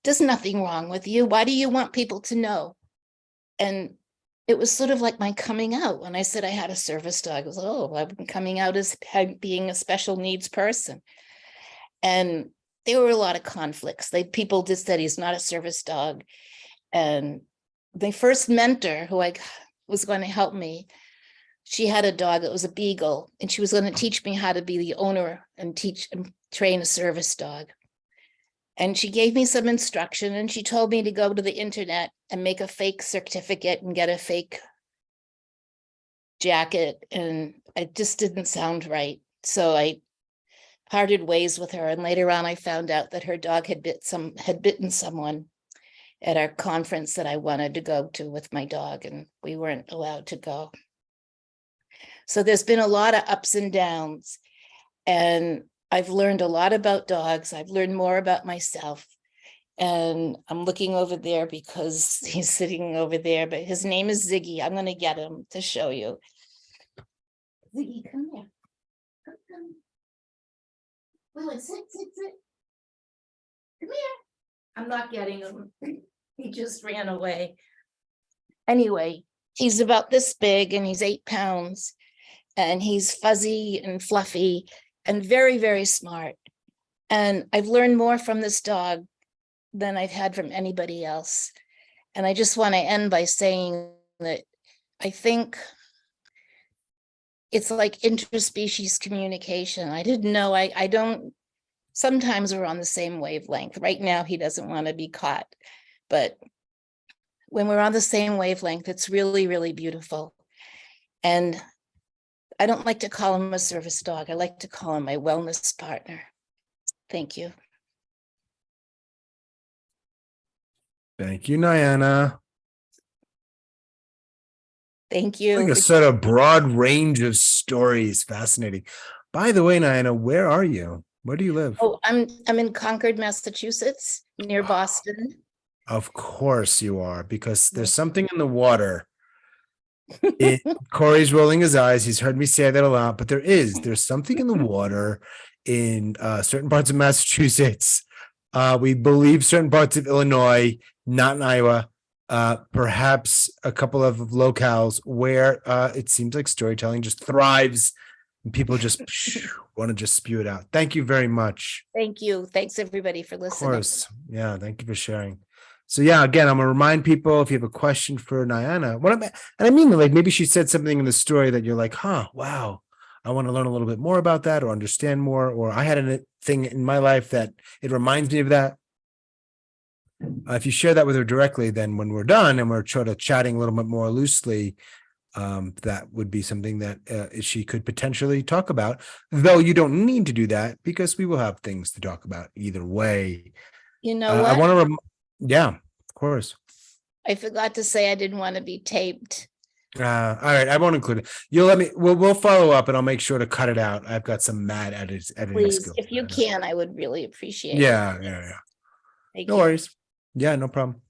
There's nothing wrong with you. Why do you want people to know? And it was sort of like my coming out when I said I had a service dog. It was, oh, I've been coming out as being a special needs person. And there were a lot of conflicts. People just said he's not a service dog. And the first mentor who was going to help me, she had a dog that was a beagle, and she was going to teach me how to be the owner and teach and train a service dog. And she gave me some instruction, and she told me to go to the internet and make a fake certificate and get a fake jacket. And it just didn't sound right. So I parted ways with her. And later on, I found out that her dog had bitten someone at our conference that I wanted to go to with my dog, and we weren't allowed to go. So there's been a lot of ups and downs, and I've learned a lot about dogs. I've learned more about myself, and I'm looking over there because he's sitting over there, but his name is Ziggy. I'm going to get him to show you. Ziggy, come here. Come. Willie, sit. Come here. I'm not getting him. He just ran away. Anyway, he's about this big and he's 8 pounds, and he's fuzzy and fluffy and very, very smart. And I've learned more from this dog than I've had from anybody else. And I just want to end by saying that I think it's like interspecies communication. I didn't know, I don't, sometimes we're on the same wavelength. Right now, he doesn't want to be caught. But when we're on the same wavelength, it's really, really beautiful. And I don't like to call him a service dog. I like to call him my wellness partner. Thank you. Thank you, Nyanna. Thank you. Like a sort of broad range of stories. Fascinating. By the way, Nyanna, where are you? Where do you live? Oh, I'm in Concord, Massachusetts, near Boston. Of course you are, because there's something in the water. Kory's rolling his eyes. He's heard me say that a lot, but there's something in the water in certain parts of Massachusetts. We believe certain parts of Illinois, not in Iowa, perhaps a couple of locales where it seems like storytelling just thrives and people just want to just spew it out. Thank you very much. Thank you. Thanks, everybody, for Of listening. course. Yeah. Thank you for sharing. So yeah, again, I'm gonna remind people if you have a question for Nyanna, and I mean, like maybe she said something in the story that you're like, huh, wow, I want to learn a little bit more about that or understand more, or I had a thing in my life that it reminds me of that. If you share that with her directly, then when we're done and we're sort of chatting a little bit more loosely, that would be something that she could potentially talk about, though you don't need to do that because we will have things to talk about either way. You know I what? want to, yeah, of course. I forgot to say I didn't want to be taped. All right, I won't include it. You'll let me. We'll follow up, and I'll make sure to cut it out. I've got some mad editing Please, skills. if you can, I would really appreciate it. Yeah. Thank No you. worries. Yeah, no problem.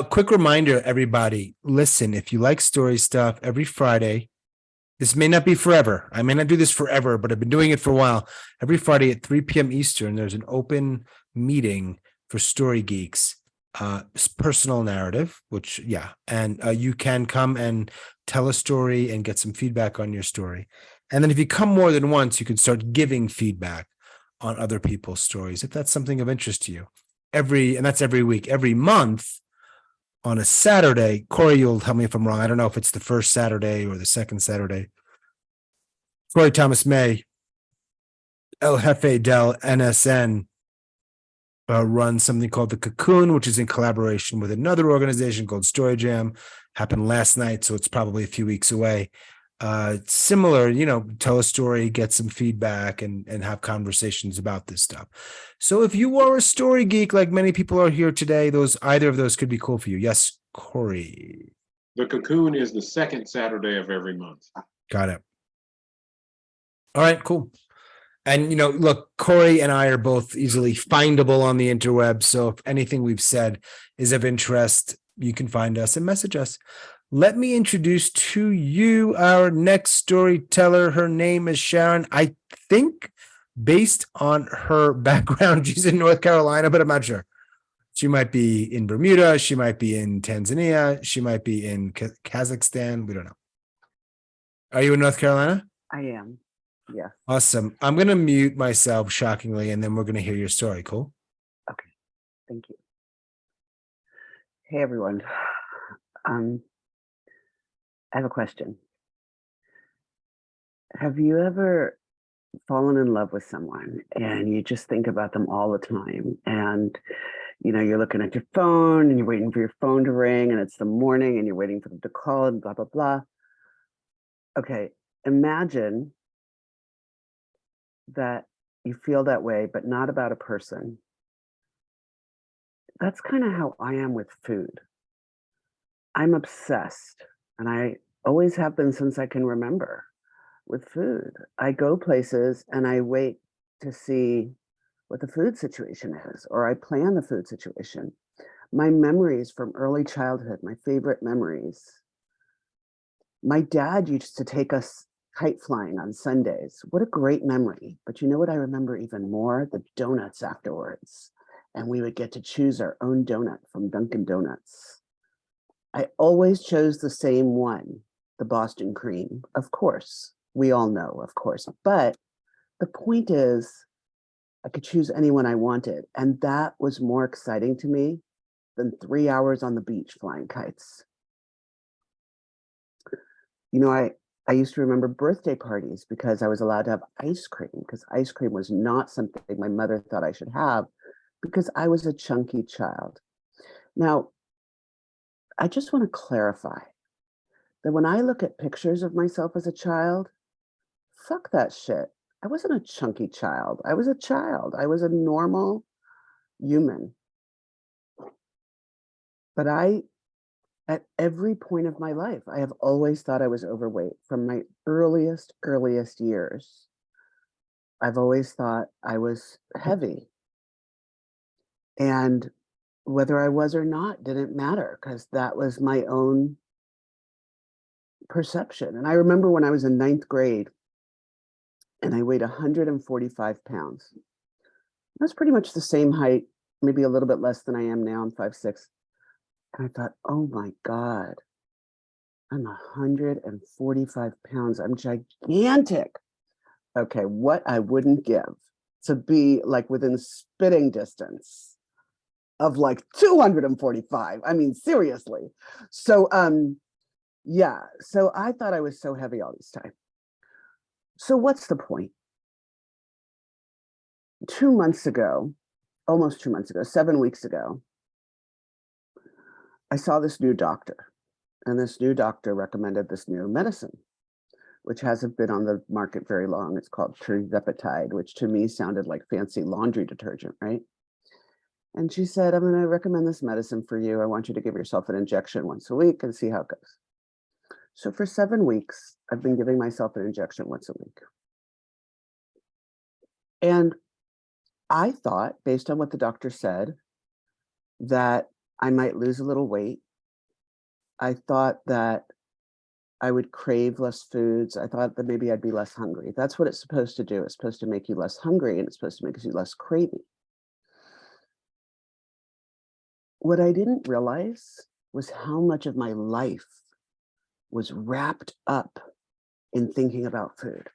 Quick reminder, everybody. Listen, if you like story stuff, every Friday. This may not be forever. I may not do this forever, but I've been doing it for a while. Every Friday at 3 p.m. Eastern, there's an open meeting for story geeks. Personal narrative, which and you can come and tell a story and get some feedback on your story. And then if you come more than once, you can start giving feedback on other people's stories if that's something of interest to you. And that's every week. Every month on a Saturday, Kory, you'll tell me if I'm wrong. I don't know if it's the first Saturday or the second Saturday. Kory Thomas May, El Jefe del NSN, runs something called The Cocoon, which is in collaboration with another organization called Story Jam. Happened last night, so it's probably a few weeks away. Similar, tell a story, get some feedback, and have conversations about this stuff. So if you are a story geek, like many people are here today, either of those could be cool for you. Yes, Kory. The Cocoon is the second Saturday of every month. Got it. All right, cool. And, look, Kory and I are both easily findable on the interweb. So if anything we've said is of interest, you can find us and message us. Let me introduce to you our next storyteller. Her name is Sharon. I think based on her background, she's in North Carolina, but I'm not sure. She might be in Bermuda. She might be in Tanzania. She might be in Kazakhstan. We don't know. Are you in North Carolina? I am. Yeah. Awesome. I'm going to mute myself shockingly, and then we're going to hear your story. Cool. Okay. Thank you. Hey, everyone. I have a question. Have you ever fallen in love with someone and you just think about them all the time? And, you're looking at your phone and you're waiting for your phone to ring and it's the morning and you're waiting for them to call and blah, blah, blah. Okay. Imagine that you feel that way, but not about a person. That's kind of how I am with food. I'm obsessed, and I always have been since I can remember with food. I go places and I wait to see what the food situation is, or I plan the food situation. My memories from early childhood, my favorite memories. My dad used to take us kite flying on Sundays. What a great memory. But you know what I remember even more? The donuts afterwards. And we would get to choose our own donut from Dunkin' Donuts. I always chose the same one, the Boston cream. Of course, we all know, of course. But the point is, I could choose anyone I wanted. And that was more exciting to me than 3 hours on the beach flying kites. I used to remember birthday parties because I was allowed to have ice cream, because ice cream was not something my mother thought I should have because I was a chunky child. Now, I just want to clarify that when I look at pictures of myself as a child, fuck that shit. I wasn't a chunky child. I was a child. I was a normal human. But at every point of my life, I have always thought I was overweight. From my earliest years, I've always thought I was heavy. And whether I was or not didn't matter because that was my own perception. And I remember when I was in 9th grade and I weighed 145 pounds. I was pretty much the same height, maybe a little bit less than I am now. I'm 5'6". And I thought, oh my God, I'm 145 pounds. I'm gigantic. Okay, what I wouldn't give to be like within spitting distance of like 245. I mean, seriously. So yeah, so I thought I was so heavy all this time. So what's the point? 2 months ago, almost 2 months ago, 7 weeks ago, I saw this new doctor, and this new doctor recommended this new medicine, which hasn't been on the market very long. It's called tirzepatide, which to me sounded like fancy laundry detergent, right? And she said, I'm going to recommend this medicine for you. I want you to give yourself an injection once a week and see how it goes. So for 7 weeks, I've been giving myself an injection once a week. And I thought, based on what the doctor said, that I might lose a little weight. I thought that I would crave less foods. I thought that maybe I'd be less hungry. That's what it's supposed to do. It's supposed to make you less hungry, and it's supposed to make you less craving. What I didn't realize was how much of my life was wrapped up in thinking about food.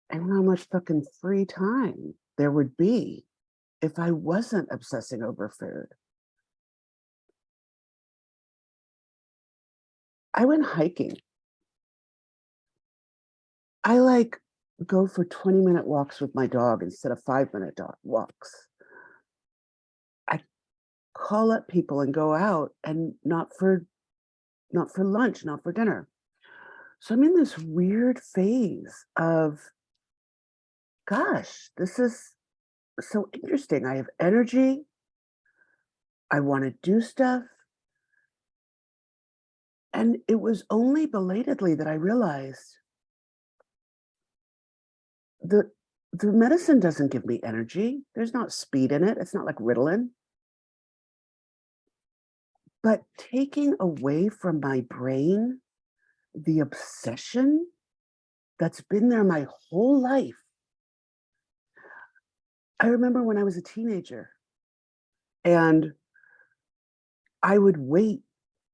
And how much fucking free time there would be if I wasn't obsessing over food. I went hiking. I like go for 20-minute walks with my dog instead of 5-minute walks. I call up people and go out, and not for lunch, not for dinner. So I'm in this weird phase of, gosh, this is so interesting. I have energy. I want to do stuff. And it was only belatedly that I realized the medicine doesn't give me energy. There's not speed in it. It's not like Ritalin. But taking away from my brain the obsession that's been there my whole life. I remember when I was a teenager, and I would wait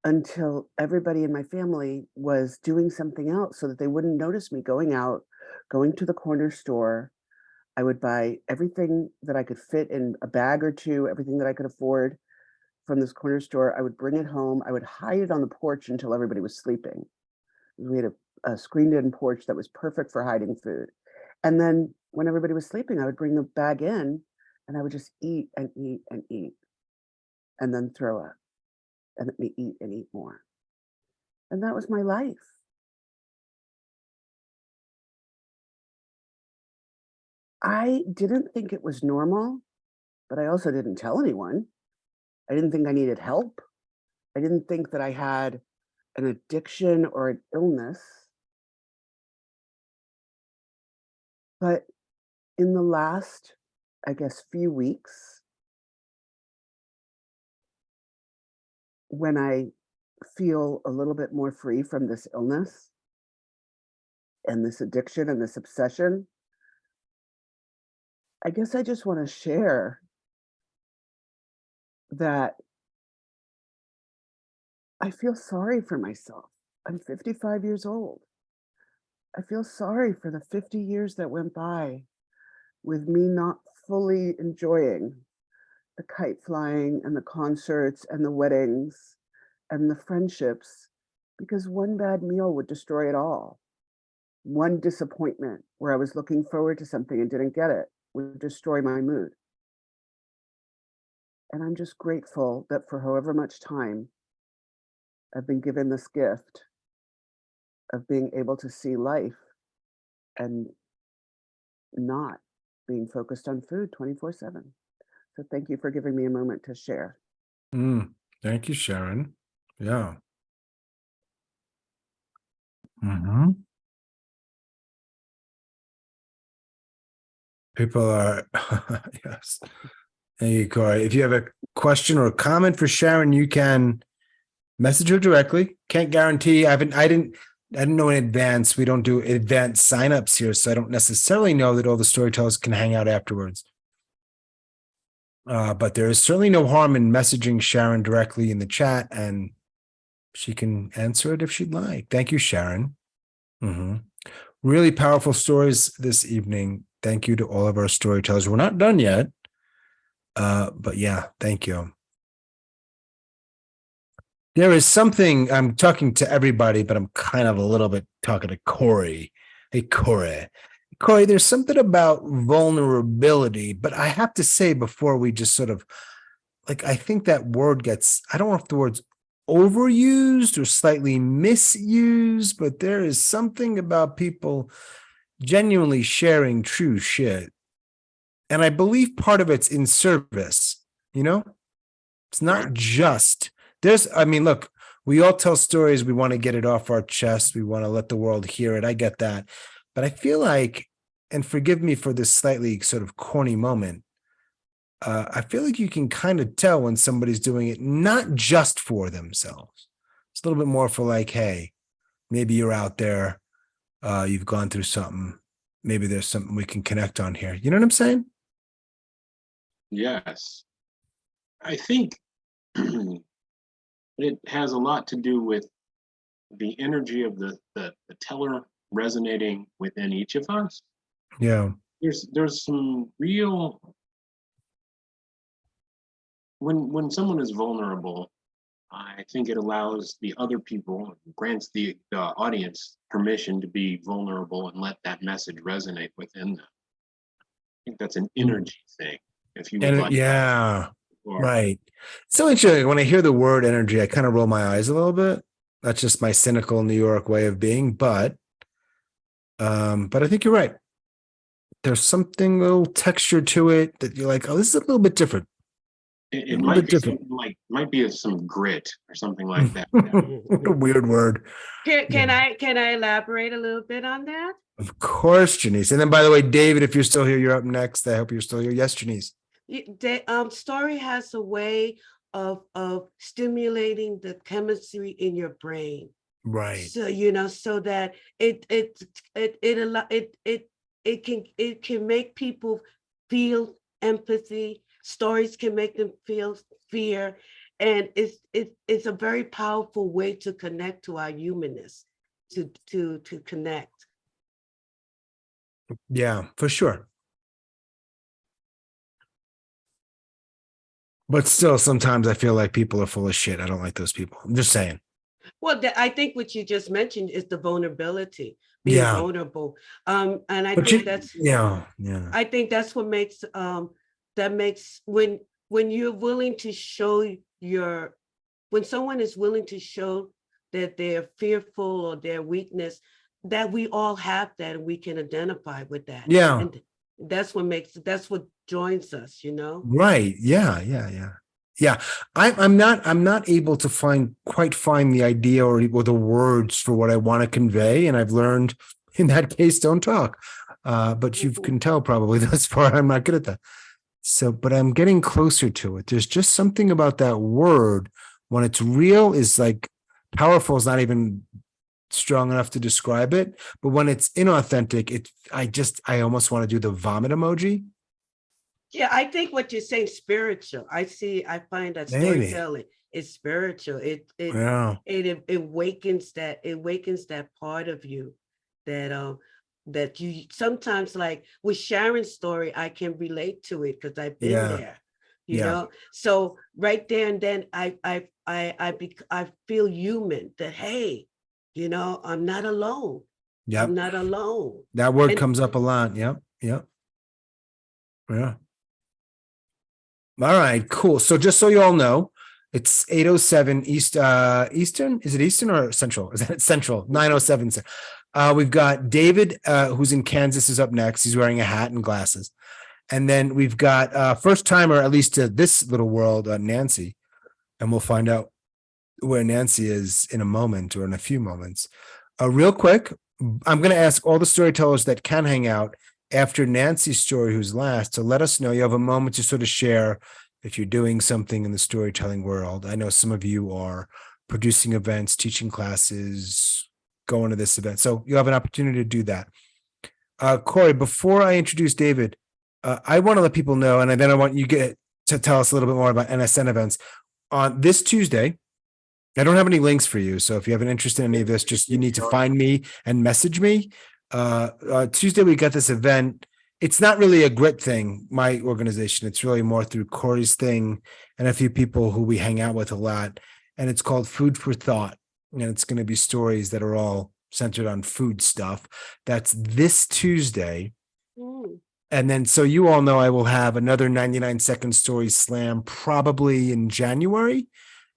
until everybody in my family was doing something else so that they wouldn't notice me going out, going to the corner store. I would buy everything that I could fit in a bag or two, everything that I could afford from this corner store. I would bring it home. I would hide it on the porch until everybody was sleeping. We had a screened-in porch that was perfect for hiding food. And then when everybody was sleeping, I would bring the bag in, and I would just eat and eat and eat, and then throw up, and let me eat and eat more. And that was my life. I didn't think it was normal, but I also didn't tell anyone. I didn't think I needed help. I didn't think that I had an addiction or an illness. But in the last, I guess, few weeks, when I feel a little bit more free from this illness and this addiction and this obsession, I guess I just want to share that I feel sorry for myself. I'm 55 years old. I feel sorry for the 50 years that went by with me not fully enjoying the kite flying and the concerts and the weddings and the friendships, because one bad meal would destroy it all. One disappointment where I was looking forward to something and didn't get it would destroy my mood. And I'm just grateful that for however much time I've been given this gift of being able to see life and not being focused on food 24/7. So thank you for giving me a moment to share. Thank you, Sharon. Yeah. Mm-hmm. People are, yes. Thank you, Kory. If you have a question or a comment for Sharon, you can message her directly. Can't guarantee. I didn't know in advance. We don't do advanced signups here, so I don't necessarily know that all the storytellers can hang out afterwards. But there is certainly no harm in messaging Sharon directly in the chat, and she can answer it if she'd like. Thank you, Sharon. Really powerful stories this evening. Thank you to all of our storytellers. We're not done yet. But yeah, thank you. There is something, I'm talking to everybody, but I'm kind of a little bit talking to Kory. Hey, Kory. Kory, there's something about vulnerability, but I have to say before we just sort of, like, I think that word gets, I don't know if the word's overused or slightly misused, but there is something about people genuinely sharing true shit. And I believe part of it's in service, you know? It's not just, I mean, look, we all tell stories. We want to get it off our chest. We want to let the world hear it. I get that. But I feel like, and forgive me for this slightly sort of corny moment, I feel like you can kind of tell when somebody's doing it, not just for themselves. It's a little bit more for like, hey, maybe you're out there, you've gone through something. Maybe there's something we can connect on here. You know what I'm saying? Yes. I think it has a lot to do with the energy of the teller resonating within each of us. Yeah. There's some real, when someone is vulnerable, I think it allows the other people, grants the audience permission to be vulnerable and let that message resonate within them. I think that's an energy thing. If you would And like, yeah, or, right. So interesting. When I hear the word energy, I kind of roll my eyes a little bit. That's just my cynical New York way of being, but I think you're right. There's something, a little texture to it that you're like, oh, this is a little bit different. it might be something like, might be some grit or something like that. What a weird word. Can I elaborate a little bit on that? Of course, Jenice. And then, by the way, David, if you're still here, you're up next. I hope you're still here. Yes, Jenice. Story has a way of stimulating the chemistry in your brain. Right. So so that it can make people feel empathy. Stories can make them feel fear, and it's a very powerful way to connect to our humanness, to connect. Yeah, for sure. But still, sometimes I feel like people are full of shit. I don't like those people. I'm just saying. Well, I think what you just mentioned is the vulnerability, being vulnerable. And I think that's I think that's what makes that makes when you're willing to show when someone is willing to show that they're fearful or their weakness, that we all have that and we can identify with that. Yeah. And that's what joins us, Right. Yeah. I'm not able to quite find the idea or the words for what I want to convey. And I've learned in that case, don't talk. But you can tell probably thus far, I'm not good at that. So, but I'm getting closer to it. There's just something about that word when it's real is like powerful is not even strong enough to describe it. But when it's inauthentic, I almost want to do the vomit emoji. Yeah, I think what you're saying, spiritual. I find that storytelling is spiritual. It awakens that part of you that you sometimes, like with Sharon's story, I can relate to it because I've been there, you know. So right there and then I feel human, that hey, I'm not alone. Yeah, I'm not alone. That word comes up a lot. Yep. Yeah. All right, cool. So just so you all know, it's 8:07 Eastern. Is it Eastern or Central? Is that Central? 9:07. We've got David, who's in Kansas, is up next. He's wearing a hat and glasses. And then we've got first timer, at least to this little world, Nancy. And we'll find out where Nancy is in a moment or in a few moments. Real quick, I'm going to ask all the storytellers that can hang out after Nancy's story, who's last, to let us know you have a moment to sort of share if you're doing something in the storytelling world. I know some of you are producing events, teaching classes, going to this event. So you have an opportunity to do that. Kory, before I introduce David, I want to let people know, and then I want you to tell us a little bit more about NSN events. On this Tuesday, I don't have any links for you. So if you have an interest in any of this, you need to find me and message me. Tuesday, we got this event. It's not really a grit thing, my organization. It's really more through Kory's thing and a few people who we hang out with a lot. And it's called Food for Thought. And it's going to be stories that are all centered on food stuff. That's this Tuesday. Mm. And then, so you all know I will have another 99-second story slam probably in January.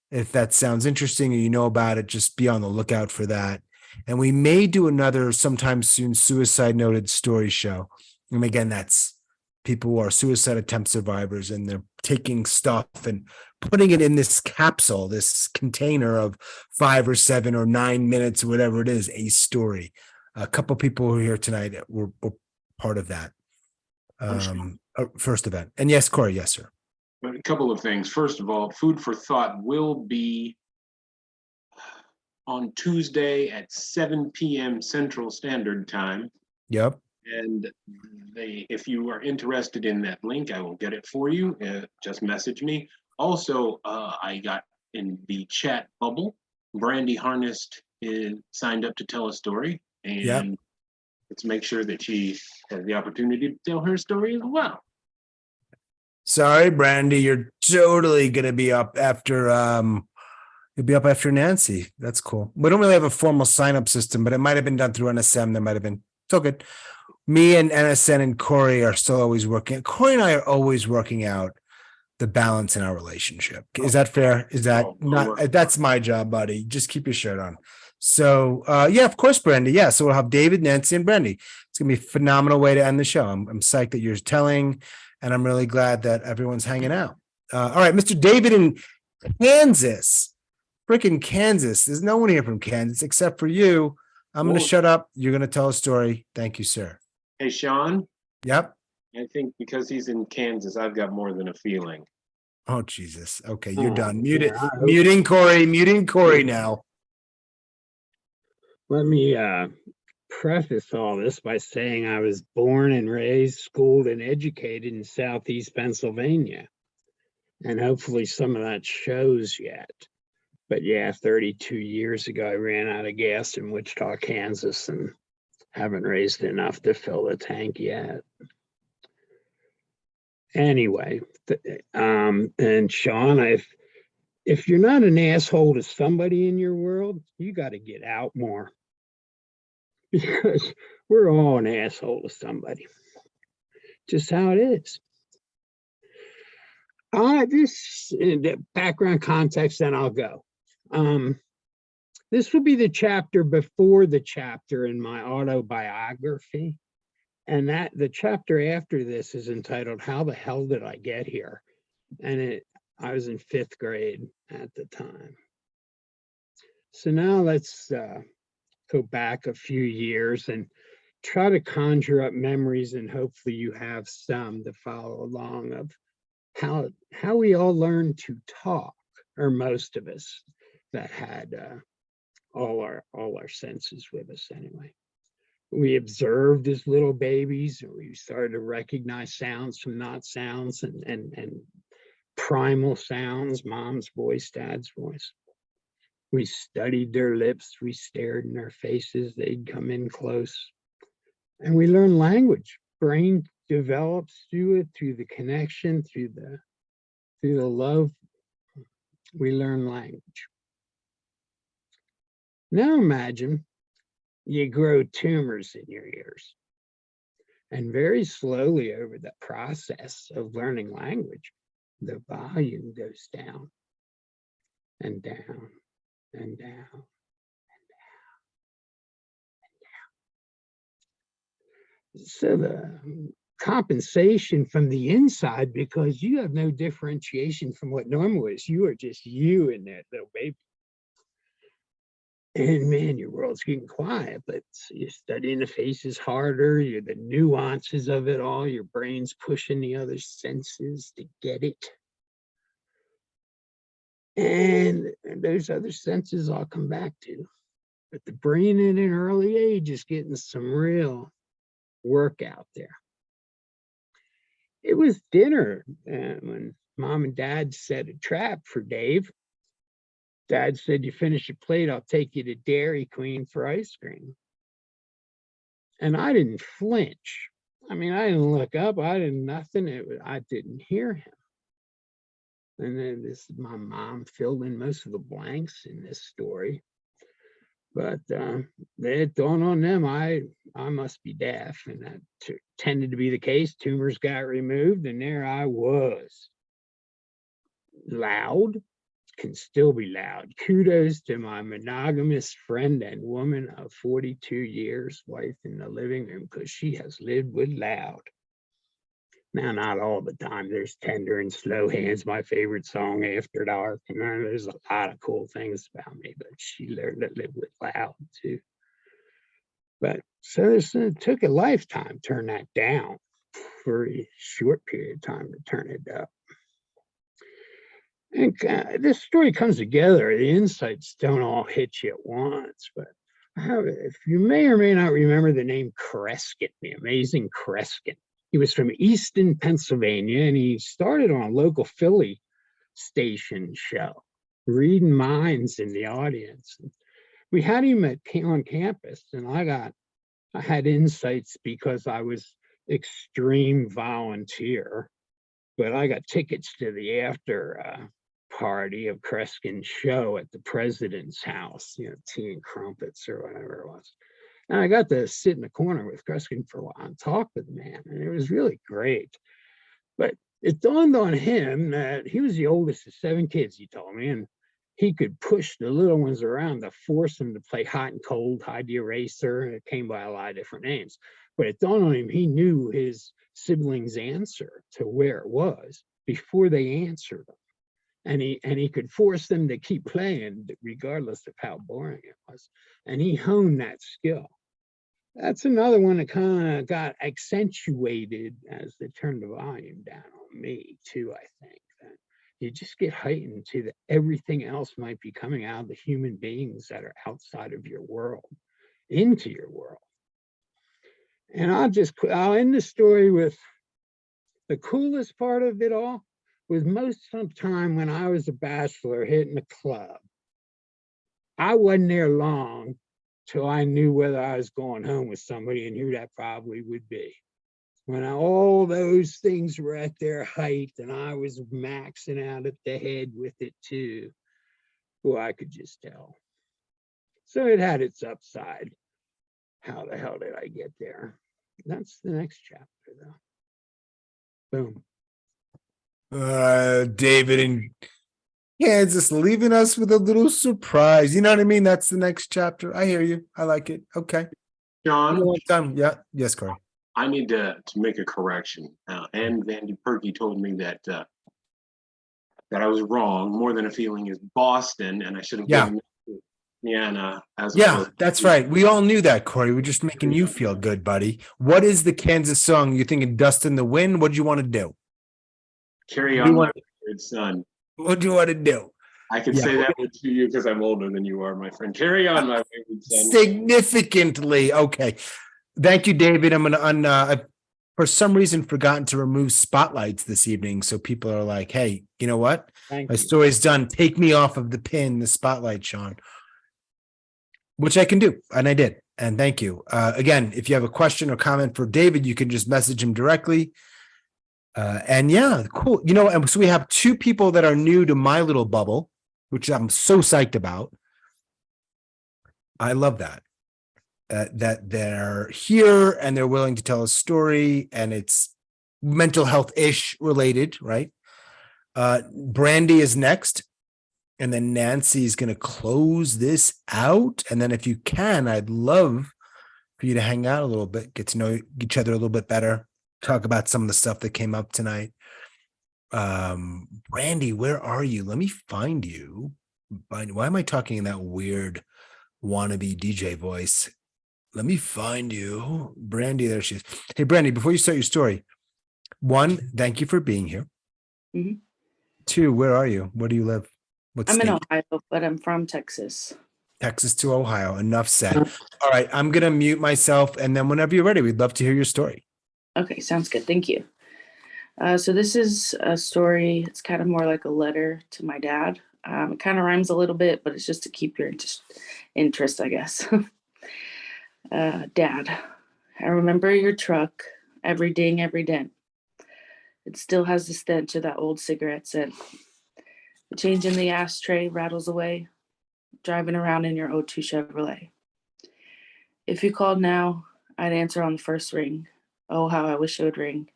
If that sounds interesting or you know about it, just be on the lookout for that. And we may do another sometime soon suicide noted story show. And again, that's people who are suicide attempt survivors, and they're taking stuff and putting it in this capsule, this container of 5 or 7 or 9 minutes, whatever it is, a story. A couple people who are here tonight were part of that first event. And yes, Kory, yes, sir. But a couple of things. First of all, Food for Thought will be on Tuesday at 7 p.m. Central Standard Time. Yep. And if you are interested in that link, I will get it for you. Just message me. Also, I got in the chat bubble, Brandi Harnest is signed up to tell a story, and let's make sure that she has the opportunity to tell her story as well. Sorry, Brandi, you're totally gonna be up after you'll be up after Nancy. That's cool. We don't really have a formal sign-up system, but it might have been done through NSM. There might have been. It's all good. Me and NSN and Kory are still always working. Kory and I are always working out the balance in our relationship. Is that fair? Is that not? That's my job, buddy. Just keep your shirt on. So yeah, of course, Brandi. Yeah. So we'll have David, Nancy, and Brandi. It's gonna be a phenomenal way to end the show. I'm psyched that you're telling, and I'm really glad that everyone's hanging out. All right, Mr. David in Kansas, freaking Kansas. There's no one here from Kansas except for you. I'm gonna shut up. You're gonna tell a story. Thank you, sir. Hey, Sean. Yep. I think because he's in Kansas, I've got more than a feeling. Oh, Jesus. Okay, you're done. Yeah, Muting Kory now. let me preface all this by saying I was born and raised, schooled, and educated in Southeast Pennsylvania. And hopefully some of that shows yet. But yeah, 32 years ago, I ran out of gas in Wichita, Kansas, and haven't raised enough to fill the tank yet. Anyway, and Sean, if you're not an asshole to somebody in your world, you got to get out more. Because we're all an asshole to somebody. Just how it is. This the background context, then I'll go. This will be the chapter before the chapter in my autobiography. And that the chapter after this is entitled, How the Hell Did I Get Here? And I was in 5th grade at the time. So now let's go back a few years and try to conjure up memories, and hopefully you have some to follow along of how we all learned to talk, or most of us that had all our senses with us anyway. We observed as little babies, and we started to recognize sounds from not sounds, and primal sounds, mom's voice, dad's voice. We studied their lips, we stared in their faces, they'd come in close. And we learned language. Brain develops through it, through the connection, through the love. We learn language. Now imagine you grow tumors in your ears. And very slowly over the process of learning language, the volume goes down and down and down and down and down. So the compensation from the inside, because you have no differentiation from what normal is, you are just you in that little baby. And man, your world's getting quiet, but you're studying the faces harder, you're the nuances of it all, your brain's pushing the other senses to get it. And those other senses I'll come back to. But the brain at an early age is getting some real work out there. It was dinner when mom and dad set a trap for Dave. Dad said, you finish your plate, I'll take you to Dairy Queen for ice cream. And I didn't flinch. I mean, I didn't look up. I didn't nothing. I didn't hear him. And then my mom filled in most of the blanks in this story. But it dawned on them I must be deaf, and that tended to be the case. Tumors got removed, and there I was. Loud, can still be loud. Kudos to my monogamous friend and woman of 42 years, wife in the living room, because she has lived with loud. Now, not all the time. There's Tender and Slow Hands, my favorite song after dark. And there's a lot of cool things about me, but she learned to live with loud too. But so it took a lifetime to turn that down, for a short period of time to turn it up. And this story comes together. The insights don't all hit you at once, but if you may or may not remember the name Kreskin, the amazing Kreskin. He was from Easton, Pennsylvania, and he started on a local Philly station show, reading minds in the audience. We had him on campus, and I had insights because I was extreme volunteer, but I got tickets to the after party of Kreskin's show at the president's house, tea and crumpets or whatever it was. And I got to sit in the corner with Kreskin for a while and talk with the man, and it was really great. But it dawned on him that he was the oldest of 7 kids, he told me, and he could push the little ones around to force them to play hot and cold, hide the eraser, and it came by a lot of different names. But it dawned on him he knew his siblings' answer to where it was before they answered them. And he could force them to keep playing regardless of how boring it was. And he honed that skill. That's another one that kind of got accentuated as they turned the volume down on me too, I think. That you just get heightened to that everything else might be coming out of the human beings that are outside of your world, into your world. And I'll end the story with the coolest part of it all was most of the time when I was a bachelor hitting the club. I wasn't there long till I knew whether I was going home with somebody and who that probably would be. When all those things were at their height and I was maxing out at the head with it too, well, I could just tell. So it had its upside. How the hell did I get there? That's the next chapter though. Boom. David in Kansas leaving us with a little surprise. You know what I mean? That's the next chapter. I hear you. I like it. Okay. John, Yeah. Yes, Kory. I need to make a correction. And Vandy Purky told me that I was wrong. More Than a Feeling is Boston, and I should have given Nyanna as that's right. We all knew that, Kory. We're just making you feel good, buddy. What is the Kansas song? You thinking Dust in the Wind? What do you want to do? Carry On, My Wayward Son. What do you want to do? I can say that one to you because I'm older than you are, my friend. Carry On, My Wayward Son. Significantly. Okay. Thank you, David. I'm going to, I've for some reason forgotten to remove spotlights this evening. So people are like, hey, you know what? My story's done. Take me off of the spotlight, Sean. Which I can do. And I did. And thank you. Again, if you have a question or comment for David, you can just message him directly. And yeah, cool. And so we have 2 people that are new to my little bubble, which I'm so psyched about. I love that. That they're here and they're willing to tell a story and it's mental health-ish related, right? Brandi is next. And then Nancy's going to close this out. And then if you can, I'd love for you to hang out a little bit, get to know each other a little bit better, talk about some of the stuff that came up tonight. Brandi, where are you? Let me find you. Why am I talking in that weird wannabe DJ voice? Let me find you. Brandi, there she is. Hey, Brandi, before you start your story, 1, thank you for being here. Mm-hmm. 2, where are you? Where do you live? I'm in Ohio, but I'm from Texas. Texas to Ohio. Enough said. All right. I'm going to mute myself. And then whenever you're ready, we'd love to hear your story. Okay. Sounds good. Thank you. So this is a story. It's kind of more like a letter to my dad. It kind of rhymes a little bit, but it's just to keep your interest, I guess. Dad, I remember your truck, every ding, every dent. It still has the stench of that old cigarette scent. The change in the ashtray rattles away, driving around in your '02 Chevrolet. If you called now, I'd answer on the first ring. Oh, how I wish it would ring.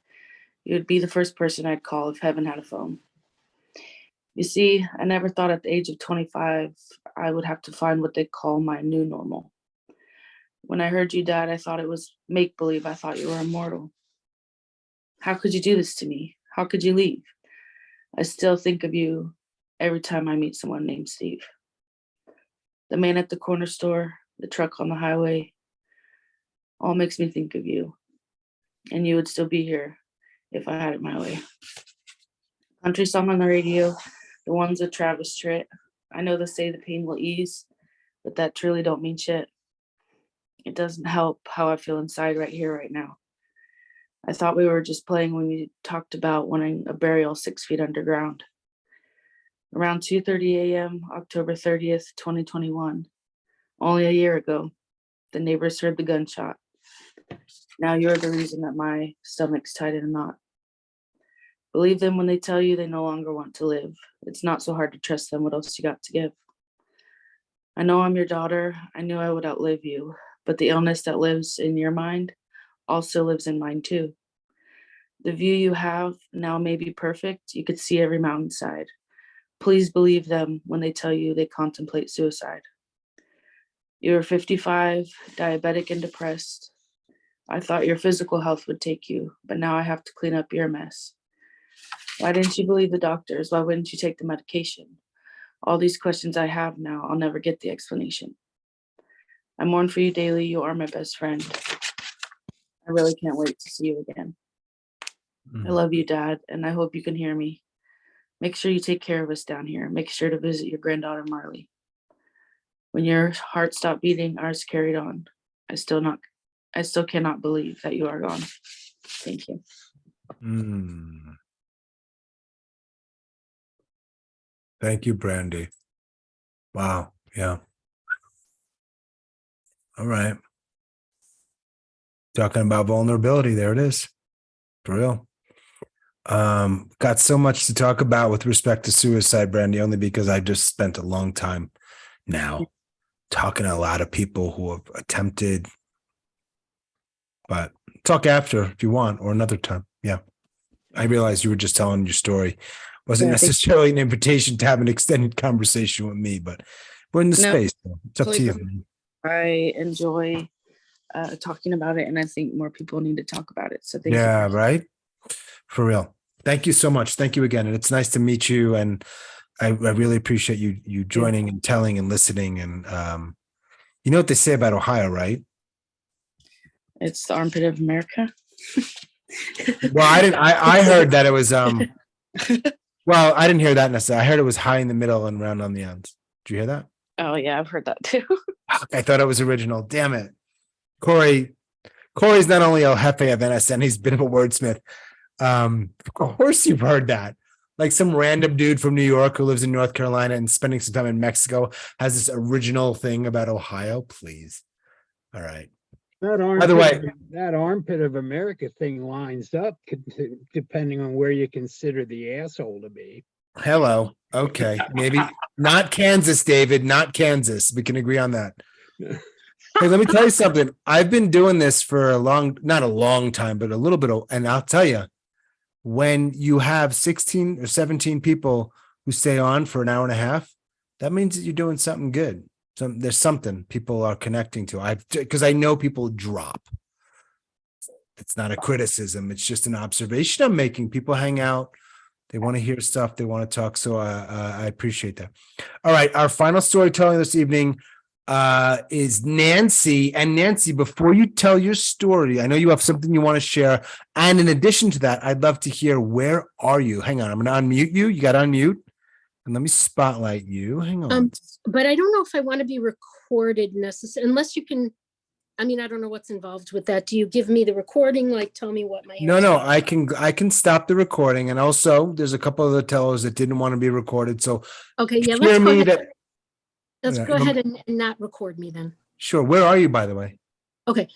You would be the first person I'd call if heaven had a phone. You see, I never thought at the age of 25 I would have to find what they call my new normal. When I heard you died, I thought it was make-believe. I thought you were immortal. How could you do this to me? How could you leave? I still think of you every time I meet someone named Steve. The man at the corner store, the truck on the highway, all makes me think of you. And you would still be here if I had it my way. Country song on the radio, the ones with Travis Tritt. I know they say the pain will ease, but that truly don't mean shit. It doesn't help how I feel inside right here, right now. I thought we were just playing when you talked about wanting a burial 6 feet underground. Around 2:30 a.m., October 30th, 2021, only a year ago, the neighbors heard the gunshot. Now you're the reason that my stomach's tied in a knot. Believe them when they tell you they no longer want to live. It's not so hard to trust them. What else you got to give? I know I'm your daughter. I knew I would outlive you, but the illness that lives in your mind also lives in mine too. The view you have now may be perfect. You could see every mountainside. Please believe them when they tell you they contemplate suicide. You were 55, diabetic and depressed. I thought your physical health would take you, but now I have to clean up your mess. Why didn't you believe the doctors? Why wouldn't you take the medication? All these questions I have now, I'll never get the explanation. I mourn for you daily. You are my best friend. I really can't wait to see you again. I love you, Dad, and I hope you can hear me. Make sure you take care of us down here. Make sure to visit your granddaughter, Marley. When your heart stopped beating, ours carried on. I still cannot believe that you are gone. Thank you. Thank you, Brandi. Wow. Yeah. All right. Talking about vulnerability. There it is. For real. Got so much to talk about with respect to suicide, Brandi, only because I just spent a long time now talking to a lot of people who have attempted, but talk after if you want, or another time. Yeah. I realized you were just telling your story. Wasn't necessarily an invitation to have an extended conversation with me, but we're in the space. So it's up to you. I enjoy talking about it, and I think more people need to talk about it. So thank you. Yeah, right. For real. Thank you so much. Thank you again. And it's nice to meet you. And I really appreciate you joining and telling and listening. And you know what they say about Ohio, right? It's the armpit of America. Well, I heard that it was well, I didn't hear that necessarily. I heard it was high in the middle and round on the ends. Did you hear that? Oh yeah, I've heard that too. I thought it was original. Damn it. Kory's not only El Jefe of NSN, he's a bit of a wordsmith. Of course you've heard that. Like some random dude from New York who lives in North Carolina and spending some time in Mexico has this original thing about Ohio. Please. All right. By the way, That armpit of America thing lines up depending on where you consider the asshole to be. hello. Okay. Maybe not Kansas, David, not Kansas. We can agree on that. Hey, let me tell you something. I've been doing this for not a long time, but a little bit. And I'll tell you, when you have 16 or 17 people who stay on for an hour and a half, that means that you're doing something good. There's something people are connecting to. Because I know people drop. It's not a criticism. It's just an observation I'm making. People hang out. They want to hear stuff. They want to talk. So I appreciate that. All right. Our final storytelling this evening is Nancy. And Nancy, before you tell your story, I know you have something you want to share. And in addition to that, I'd love to hear, where are you? Hang on. I'm going to unmute you. You got to unmute. And let me spotlight you. Hang on. But I don't know if I want to be recorded necessarily, unless you can. I mean, I don't know what's involved with that. Do you give me the recording? Like, tell me what my No, I can stop the recording. And also there's a couple of the tellers that didn't want to be recorded. So okay, yeah, let's go ahead and not record me then. Sure. Where are you, by the way? Okay.